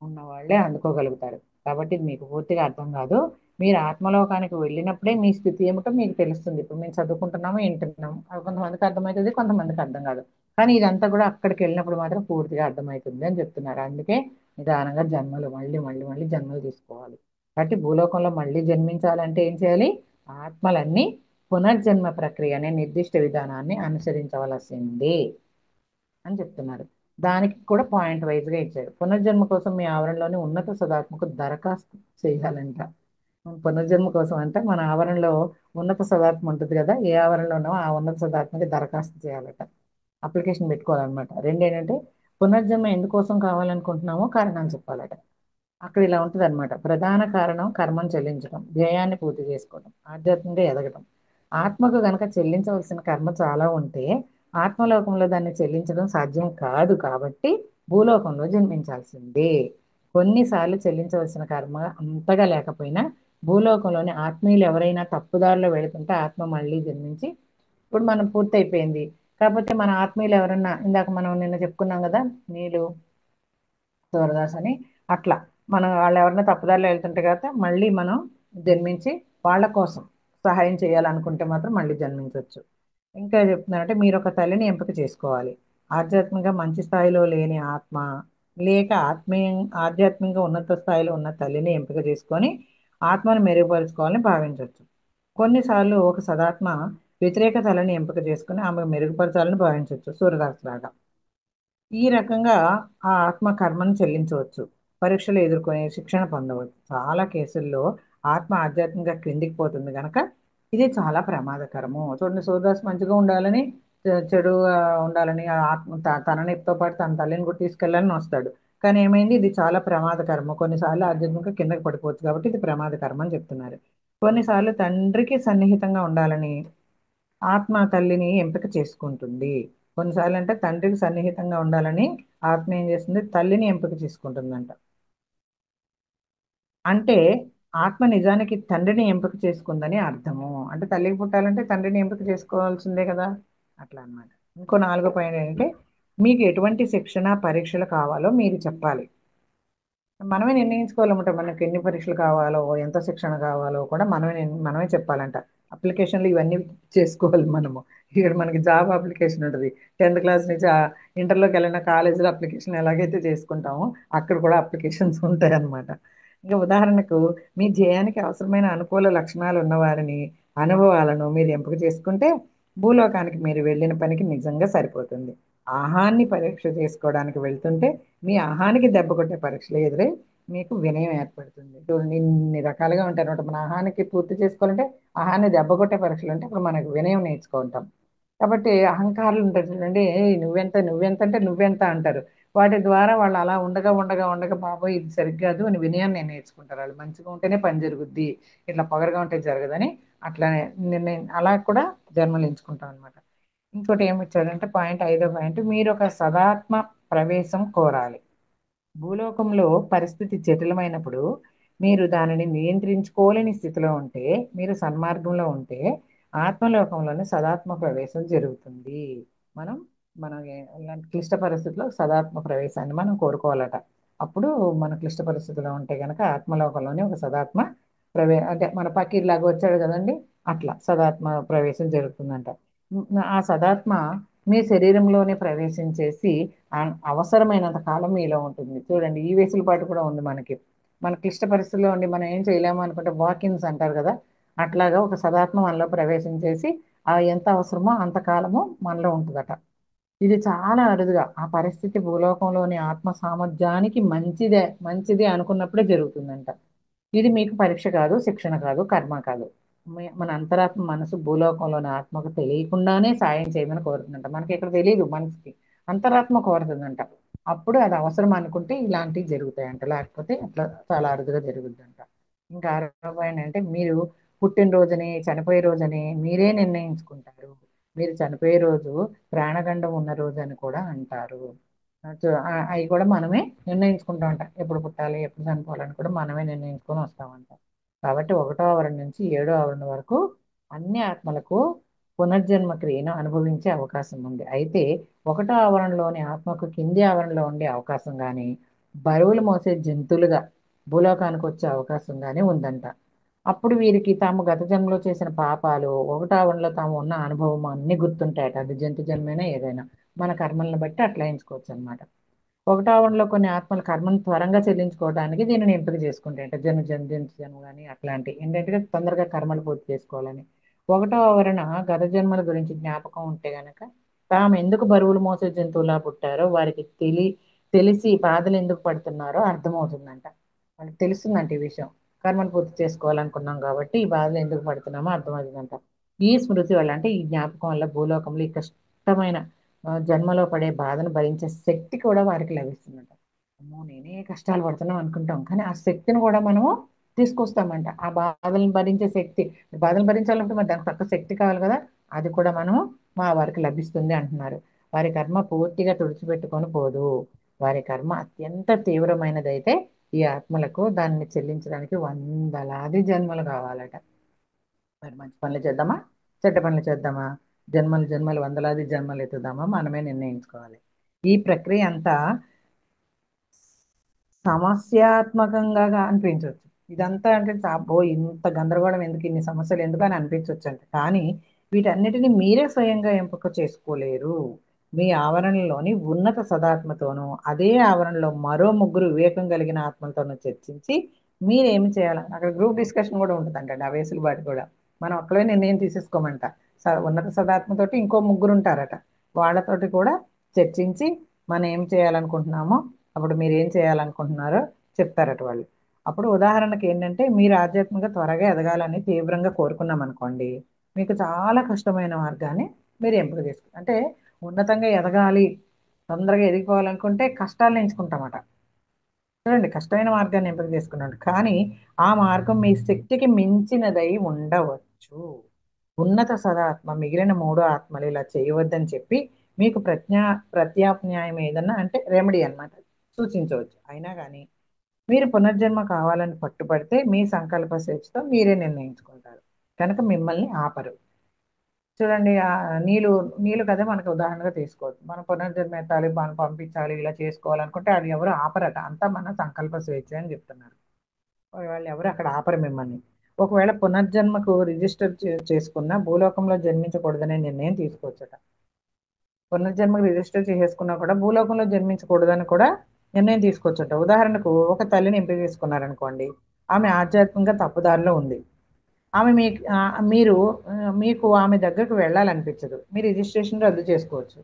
ఉన్న వాళ్ళే అందుకోగలుగుతారు. కాబట్టి ఇది మీకు పూర్తిగా అర్థం కాదు. మీరు ఆత్మలోకానికి వెళ్ళినప్పుడే మీ స్థితి ఏమిటో మీకు తెలుస్తుంది. ఇప్పుడు మేము చదువుకుంటున్నాము, వింటున్నాము, అది కొంతమందికి అర్థమవుతుంది, కొంతమందికి అర్థం కాదు. కానీ ఇదంతా కూడా అక్కడికి వెళ్ళినప్పుడు మాత్రం పూర్తిగా అర్థమవుతుంది అని చెప్తున్నారు. అందుకే నిదానంగా జన్మలు మళ్ళీ మళ్ళీ మళ్ళీ జన్మలు తీసుకోవాలి. కాబట్టి భూలోకంలో మళ్ళీ జన్మించాలంటే ఏం చేయాలి? ఆత్మలన్నీ పునర్జన్మ ప్రక్రియ అనే నిర్దిష్ట విధానాన్ని అనుసరించవలసిందే అని చెప్తున్నారు. దానికి కూడా పాయింట్ వైజ్ గా ఇచ్చారు. పునర్జన్మ కోసం మీ ఆవరణలోని ఉన్నత సదాత్మకు దరఖాస్తు చేయాలంట. పునర్జన్మ కోసం అంటే మన ఆవరణలో ఉన్నత సదాత్మ ఉంటుంది కదా, ఏ ఆవరణలో ఉన్నామో ఆ ఉన్నత సదాత్మకి దరఖాస్తు చేయాలట. అప్లికేషన్ పెట్టుకోవాలన్నమాట. రెండు ఏంటంటే పునర్జన్మ ఎందుకోసం కావాలనుకుంటున్నామో కారణాలు చెప్పాలట. అక్కడ ఇలా ఉంటుంది అనమాట. ప్రధాన కారణం కర్మను చెల్లించడం, ధ్యేయాన్ని పూర్తి చేసుకోవడం, ఆధ్యాత్మికంగా ఎదగడం. ఆత్మకు గనక చెల్లించవలసిన కర్మ చాలా ఉంటే ఆత్మలోకంలో దాన్ని చెల్లించడం సాధ్యం కాదు. కాబట్టి భూలోకంలో జన్మించాల్సిందే. కొన్నిసార్లు చెల్లించవలసిన కర్మ అంతగా లేకపోయినా భూలోకంలోని ఆత్మీయులు ఎవరైనా తప్పుదారిలో వెళుతుంటే ఆత్మ మళ్ళీ జన్మించి, ఇప్పుడు మనం పూర్తి అయిపోయింది కాకపోతే మన ఆత్మీయులు ఎవరన్నా, ఇందాక మనం నిన్న చెప్పుకున్నాం కదా నీళ్ళు సూరదాస్ అని, అట్లా మనం వాళ్ళు ఎవరైనా తప్పుదారిలో వెళ్తుంటే కదా మళ్ళీ మనం జన్మించి వాళ్ళ కోసం సహాయం చేయాలనుకుంటే మాత్రం మళ్ళీ జన్మించవచ్చు. ఇంకా చెప్తున్నారంటే మీరు ఒక తల్లిని ఎంపిక చేసుకోవాలి. ఆధ్యాత్మికంగా మంచి స్థాయిలో లేని ఆత్మ లేక ఆధ్యాత్మికంగా ఉన్నత స్థాయిలో ఉన్న తల్లిని ఎంపిక చేసుకొని ఆత్మను మెరుగుపరుచుకోవాలని భావించవచ్చు. కొన్నిసార్లు ఒక సదాత్మ వ్యతిరేక తలని ఎంపిక చేసుకుని ఆమె మెరుగుపరచాలని భావించవచ్చు, సూర్యదాస్ లాగా. ఈ రకంగా ఆ ఆత్మ కర్మను చెల్లించవచ్చు, పరీక్షలు ఎదుర్కొని శిక్షణ పొందవచ్చు. చాలా కేసుల్లో ఆత్మ ఆధ్యాత్మికంగా క్రిందికి పోతుంది కనుక ఇది చాలా ప్రమాదకరము. చూడండి, సూర్యదాస్ మంచిగా ఉండాలని చెడుగా ఉండాలని ఆ ఆత్మ తననితో పాటు తన తల్లిని కూడా తీసుకెళ్ళాలని వస్తాడు. కానీ ఏమైంది? ఇది చాలా ప్రమాదకరము. కొన్నిసార్లు ఆధ్యాత్మికంగా కిందకి పడిపోవచ్చు కాబట్టి ఇది ప్రమాదకరం అని చెప్తున్నారు. కొన్నిసార్లు తండ్రికి సన్నిహితంగా ఉండాలని ఆత్మ తల్లిని ఎంపిక చేసుకుంటుంది. కొన్నిసార్లు అంటే తండ్రికి సన్నిహితంగా ఉండాలని ఆత్మ ఏం చేస్తుంది? తల్లిని ఎంపిక చేసుకుంటుందంట. అంటే ఆత్మ నిజానికి తండ్రిని ఎంపిక చేసుకుందని అర్థము. అంటే తల్లికి పుట్టాలంటే తండ్రిని ఎంపిక చేసుకోవాల్సిందే కదా, అట్లా అన్నమాట. ఇంకో నాలుగో పాయింట్ ఏంటంటే మీకు ఎటువంటి శిక్షణ పరీక్షలు కావాలో మీరు చెప్పాలి. మనమే నిర్ణయించుకోవాలన్నమాట. మనకి ఎన్ని పరీక్షలు కావాలో, ఎంత శిక్షణ కావాలో కూడా మనమే చెప్పాలంట. అప్లికేషన్లు ఇవన్నీ చేసుకోవాలి మనము. ఇక్కడ మనకి జాబ్ అప్లికేషన్ ఉంటుంది. 10th క్లాస్ నుంచి ఇంటర్లోకి వెళ్ళిన కాలేజీలో అప్లికేషన్ ఎలాగైతే చేసుకుంటామో అక్కడ కూడా అప్లికేషన్స్ ఉంటాయి అన్నమాట. ఇంకా ఉదాహరణకు మీ ధ్యేయానికి అవసరమైన అనుకూల లక్షణాలు ఉన్నవారిని, అనుభవాలను మీరు ఎంపిక చేసుకుంటే భూలోకానికి మీరు వెళ్ళిన పనికి నిజంగా సరిపోతుంది. ఆహాన్ని పరీక్ష చేసుకోవడానికి వెళ్తుంటే మీ ఆహానికి దెబ్బ కొట్టే పరీక్షలు ఎదురై మీకు వినయం ఏర్పడుతుంది. చూడండి, ఇన్ని రకాలుగా ఉంటాయి అనమాట. మన ఆహానికి పూర్తి చేసుకోవాలంటే ఆహాన్ని దెబ్బ కొట్టే పరీక్షలు అంటే ఇప్పుడు మనకు వినయం నేర్చుకుంటాం. కాబట్టి అహంకారులు ఉంటారు చూడండి, "ఏయ్, నువ్వెంత నువ్వెంత అంటే నువ్వెంత" అంటారు. వాటి ద్వారా వాళ్ళు అలా ఉండగా ఉండగా ఉండగా బాబోయ్ ఇది సరిగ్గాదు అని వినయాన్ని నేర్చుకుంటారు. వాళ్ళు మంచిగా ఉంటేనే పని జరుగుద్ది, ఇట్లా పొగరుగా ఉంటే జరగదని అట్లా నిర్ణయం అలా కూడా జన్మలు ఎంచుకుంటాం అనమాట. ఇంకోటి ఏమి ఇచ్చాడంటే పాయింట్, ఐదో పాయింట్, మీరు ఒక సదాత్మ ప్రవేశం కోరాలి. భూలోకంలో పరిస్థితి జటిలమైనప్పుడు మీరు దానిని నియంత్రించుకోలేని స్థితిలో ఉంటే, మీరు సన్మార్గంలో ఉంటే ఆత్మలోకంలోని సదాత్మ ప్రవేశం జరుగుతుంది. మనం మన ఇలాంటి క్లిష్ట పరిస్థితుల్లో సదాత్మ ప్రవేశాన్ని మనం కోరుకోవాలట. అప్పుడు మన క్లిష్ట పరిస్థితిలో ఉంటే గనక ఆత్మలోకంలోని ఒక సదాత్మ అంటే మన పకీర్లాగా వచ్చాడు కదండి, అట్లా సదాత్మ ప్రవేశం జరుగుతుందంట. ఆ సదాత్మ మీ శరీరంలోనే ప్రవేశించేసి అవసరమైనంత కాలం మీలో ఉంటుంది. చూడండి, ఈ వెసులుబాటు కూడా ఉంది మనకి. మన క్లిష్ట పరిస్థితుల్లో ఉండి మనం ఏం చేయలేము అనుకుంటే వాకిన్స్ అంటారు కదా, అట్లాగా ఒక సదాత్మ మనలో ప్రవేశించేసి ఎంత అవసరమో అంతకాలము మనలో ఉంటుందట. ఇది చాలా అరుదుగా ఆ పరిస్థితి భూలోకంలోని ఆత్మ సామర్థ్యానికి మంచిదే అనుకున్నప్పుడే జరుగుతుందంట. ఇది మీకు పరీక్ష కాదు, శిక్షణ కాదు, కర్మ కాదు. మన అంతరాత్మ మనసు భూలోకంలోని ఆత్మకు తెలియకుండానే సాయం చేయమని కోరుతుందంట. మనకి ఇక్కడ తెలియదు, మనసుకి అంతరాత్మ కోరుతుందంట. అప్పుడు అది అవసరం అనుకుంటే ఇలాంటివి జరుగుతాయంట, లేకపోతే అట్లా చాలా అరుదుగా జరుగుతుందంట. ఇంకా ఆరో పాయింట్ అంటే, మీరు పుట్టినరోజుని చనిపోయే రోజని మీరే నిర్ణయించుకుంటారు. మీరు చనిపోయే రోజు ప్రాణగండం ఉన్న రోజు అని కూడా అంటారు. అవి కూడా మనమే నిర్ణయించుకుంటామంట, ఎప్పుడు పుట్టాలి ఎప్పుడు చనిపోవాలని కూడా మనమే నిర్ణయించుకొని వస్తామంట. కాబట్టి 1వ ఆవరణ నుంచి 7వ ఆవరణ వరకు అన్ని ఆత్మలకు పునర్జన్మ క్రియను అనుభవించే అవకాశం ఉంది. అయితే 1వ ఆవరణలోని ఆత్మకు కింది ఆవరణలో ఉండే అవకాశం కానీ, బరువులు మోసే జంతువులుగా భూలోకానికి వచ్చే అవకాశం కానీ ఉందంట. అప్పుడు వీరికి తాము గత జన్మలో చేసిన పాపాలు 1వ ఆవరణలో తాము ఉన్న అనుభవం అన్ని గుర్తుంటాయట. అది జంతు జన్మైనా ఏదైనా మన కర్మలను బట్టి అట్లా ఎంచుకోవచ్చు అనమాట. 1వ ఆవరణలో కొన్ని ఆత్మల కర్మను త్వరగా చెల్లించుకోవడానికి దీనిని ఎంపిక చేసుకుంటాయి. అంటే జన్మ కానీ అట్లాంటి ఏంటంటే తొందరగా కర్మలు పూర్తి చేసుకోవాలని. 1వ ఆవరణ గత జన్మల గురించి జ్ఞాపకం ఉంటే గనక తాము ఎందుకు బరువులు మోసే జంతువులా పుట్టారో వారికి తెలిసి బాధలు ఎందుకు పడుతున్నారో అర్థమవుతుందంట. వాళ్ళకి తెలుస్తుందంట ఈ విషయం. కర్మను పూర్తి చేసుకోవాలనుకున్నాం కాబట్టి ఈ బాధలు ఎందుకు పడుతున్నామో అర్థమవుతుందంట. ఈ స్మృతి వల్ల, అంటే ఈ జ్ఞాపకం వల్ల భూలోకంలో ఈ కష్టమైన జన్మలో పడే బాధను భరించే శక్తి కూడా వారికి లభిస్తుందంట. అమ్మో, నేనే కష్టాలు పడుతున్నాం అనుకుంటాం, కానీ ఆ శక్తిని కూడా మనము తీసుకొస్తామంట. ఆ బాధలను భరించే శక్తి, బాధలు భరించాలంటే మరి దానికి తగ్గ శక్తి కావాలి కదా, అది కూడా మనము మా వారికి లభిస్తుంది అంటున్నారు. వారి కర్మ పూర్తిగా తుడిచిపెట్టుకొని పోదు. వారి కర్మ అత్యంత తీవ్రమైనదైతే ఈ ఆత్మలకు దాన్ని చెల్లించడానికి వందలాది జన్మలు కావాలట. మరి మంచి పనులు చేద్దామా, చెడ్డ పనులు చేద్దామా, జన్మలు జన్మలు వందలాది జన్మలు ఎత్తుదామా మనమే నిర్ణయించుకోవాలి. ఈ ప్రక్రియ అంతా సమస్యాత్మకంగా అనిపించవచ్చు. ఇదంతా అంటే అబ్బో ఇంత గందరగోళం ఎందుకు, ఇన్ని సమస్యలు ఎందుకు అని అనిపించవచ్చు అంట. కానీ వీటన్నిటిని మీరే స్వయంగా ఎంపిక చేసుకోలేరు. మీ ఆవరణలోని ఉన్నత సదాత్మతోనూ అదే ఆవరణలో మరో ముగ్గురు వివేకం కలిగిన ఆత్మలతోనూ చర్చించి మీరేమి చేయాలి, అక్కడ గ్రూప్ డిస్కషన్ కూడా ఉంటుందంట. ఆ వేసులుబాటు కూడా మనం ఒక్కడే నిర్ణయం తీసేసుకోమంట. ఉన్నత సదాత్మతోటి ఇంకో ముగ్గురు ఉంటారట, వాళ్ళతోటి కూడా చర్చించి మనం ఏం చేయాలనుకుంటున్నామో, అప్పుడు మీరు ఏం చేయాలనుకుంటున్నారో చెప్తారట వాళ్ళు. అప్పుడు ఉదాహరణకి ఏంటంటే, మీరు ఆధ్యాత్మికంగా త్వరగా ఎదగాలని తీవ్రంగా కోరుకున్నాం అనుకోండి, మీకు చాలా కష్టమైన మార్గాన్ని మీరు ఎంపిక చేసుకుంటారు. అంటే ఉన్నతంగా ఎదగాలి, తొందరగా ఎదిగిపోవాలనుకుంటే కష్టాలను ఎంచుకుంటామట. చూడండి, కష్టమైన మార్గాన్ని ఎంపిక చేసుకున్నాడు, కానీ ఆ మార్గం మీ శక్తికి మించినదై ఉండవచ్చు. ఉన్నత సదాత్మ మిగిలిన 3 ఆత్మలు ఇలా చేయవద్దని చెప్పి మీకు ప్రత్యామ్నాయం ఏదన్నా, అంటే రెమెడీ అన్నమాట, సూచించవచ్చు. అయినా కానీ మీరు పునర్జన్మ కావాలని పట్టుపడితే మీ సంకల్ప స్వేచ్ఛతో మీరే నిర్ణయించుకుంటారు కనుక మిమ్మల్ని ఆపరు. చూడండి, నీళ్ళు నీళ్ళు కదా మనకు ఉదాహరణగా తీసుకోవచ్చు. మనం పునర్జన్మ ఎత్తాలి, మనం పంపించాలి, ఇలా చేసుకోవాలనుకుంటే అది ఎవరు ఆపరట, అంతా మన సంకల్ప స్వేచ్ఛ అని చెప్తున్నారు. వాళ్ళు ఎవరు అక్కడ ఆపరు మిమ్మల్ని. ఒకవేళ పునర్జన్మకు రిజిస్టర్ చేసుకున్న భూలోకంలో జన్మించకూడదనే నిర్ణయం తీసుకోవచ్చట. పునర్జన్మకు రిజిస్టర్ చేసేసుకున్నా కూడా భూలోకంలో జన్మించకూడదని కూడా నిర్ణయం తీసుకోవచ్చట. ఉదాహరణకు ఒక తల్లిని ఎంపిక చేసుకున్నారనుకోండి, ఆమె ఆధ్యాత్మికంగా తప్పుదారిలో ఉంది. ఆమె మీరు మీకు ఆమె దగ్గరకు వెళ్ళాలనిపించదు, మీ రిజిస్ట్రేషన్ రద్దు చేసుకోవచ్చు.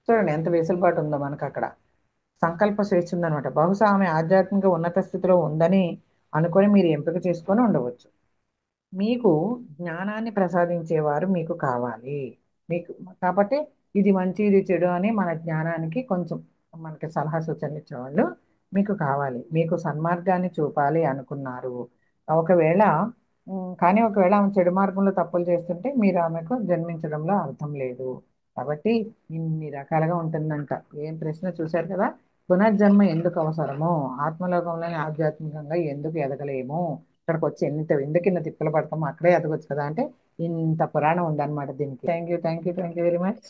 చూడండి ఎంత వెసులుబాటు ఉందో మనకు అక్కడ. సంకల్ప స్వేచ్ఛ ఉందనమాట. బహుశా ఆమె ఆధ్యాత్మిక ఉన్నత స్థితిలో ఉందని అనుకొని మీరు ఎంపిక చేసుకొని ఉండవచ్చు. మీకు జ్ఞానాన్ని ప్రసాదించేవారు మీకు కావాలి. మీకు కాబట్టి ఇది మంచి ఇది చెడు అని మన జ్ఞానానికి కొంచెం మనకి సలహా సూచనలు ఇచ్చేవాళ్ళు మీకు కావాలి. మీకు సన్మార్గాన్ని చూపాలి అనుకున్నారు. ఒకవేళ కానీ ఒకవేళ ఆమె చెడు మార్గంలో తప్పులు చేస్తుంటే మీరు ఆమెకు జన్మించడంలో అర్థం లేదు. కాబట్టి ఇన్ని రకాలుగా ఉంటుందంట. ఏం ప్రశ్న చూశారు కదా, పునర్జన్మ ఎందుకు అవసరమో, ఆత్మలోకంలోని ఆధ్యాత్మికంగా ఎందుకు ఎదగలేము, ఇక్కడికి వచ్చి ఎందుకు ఇన్న తిప్పలు పడతామో అక్కడే ఎదగొచ్చు కదా అంటే, ఇంత పురాణం ఉందన్నమాట దీనికి. Thank you very much.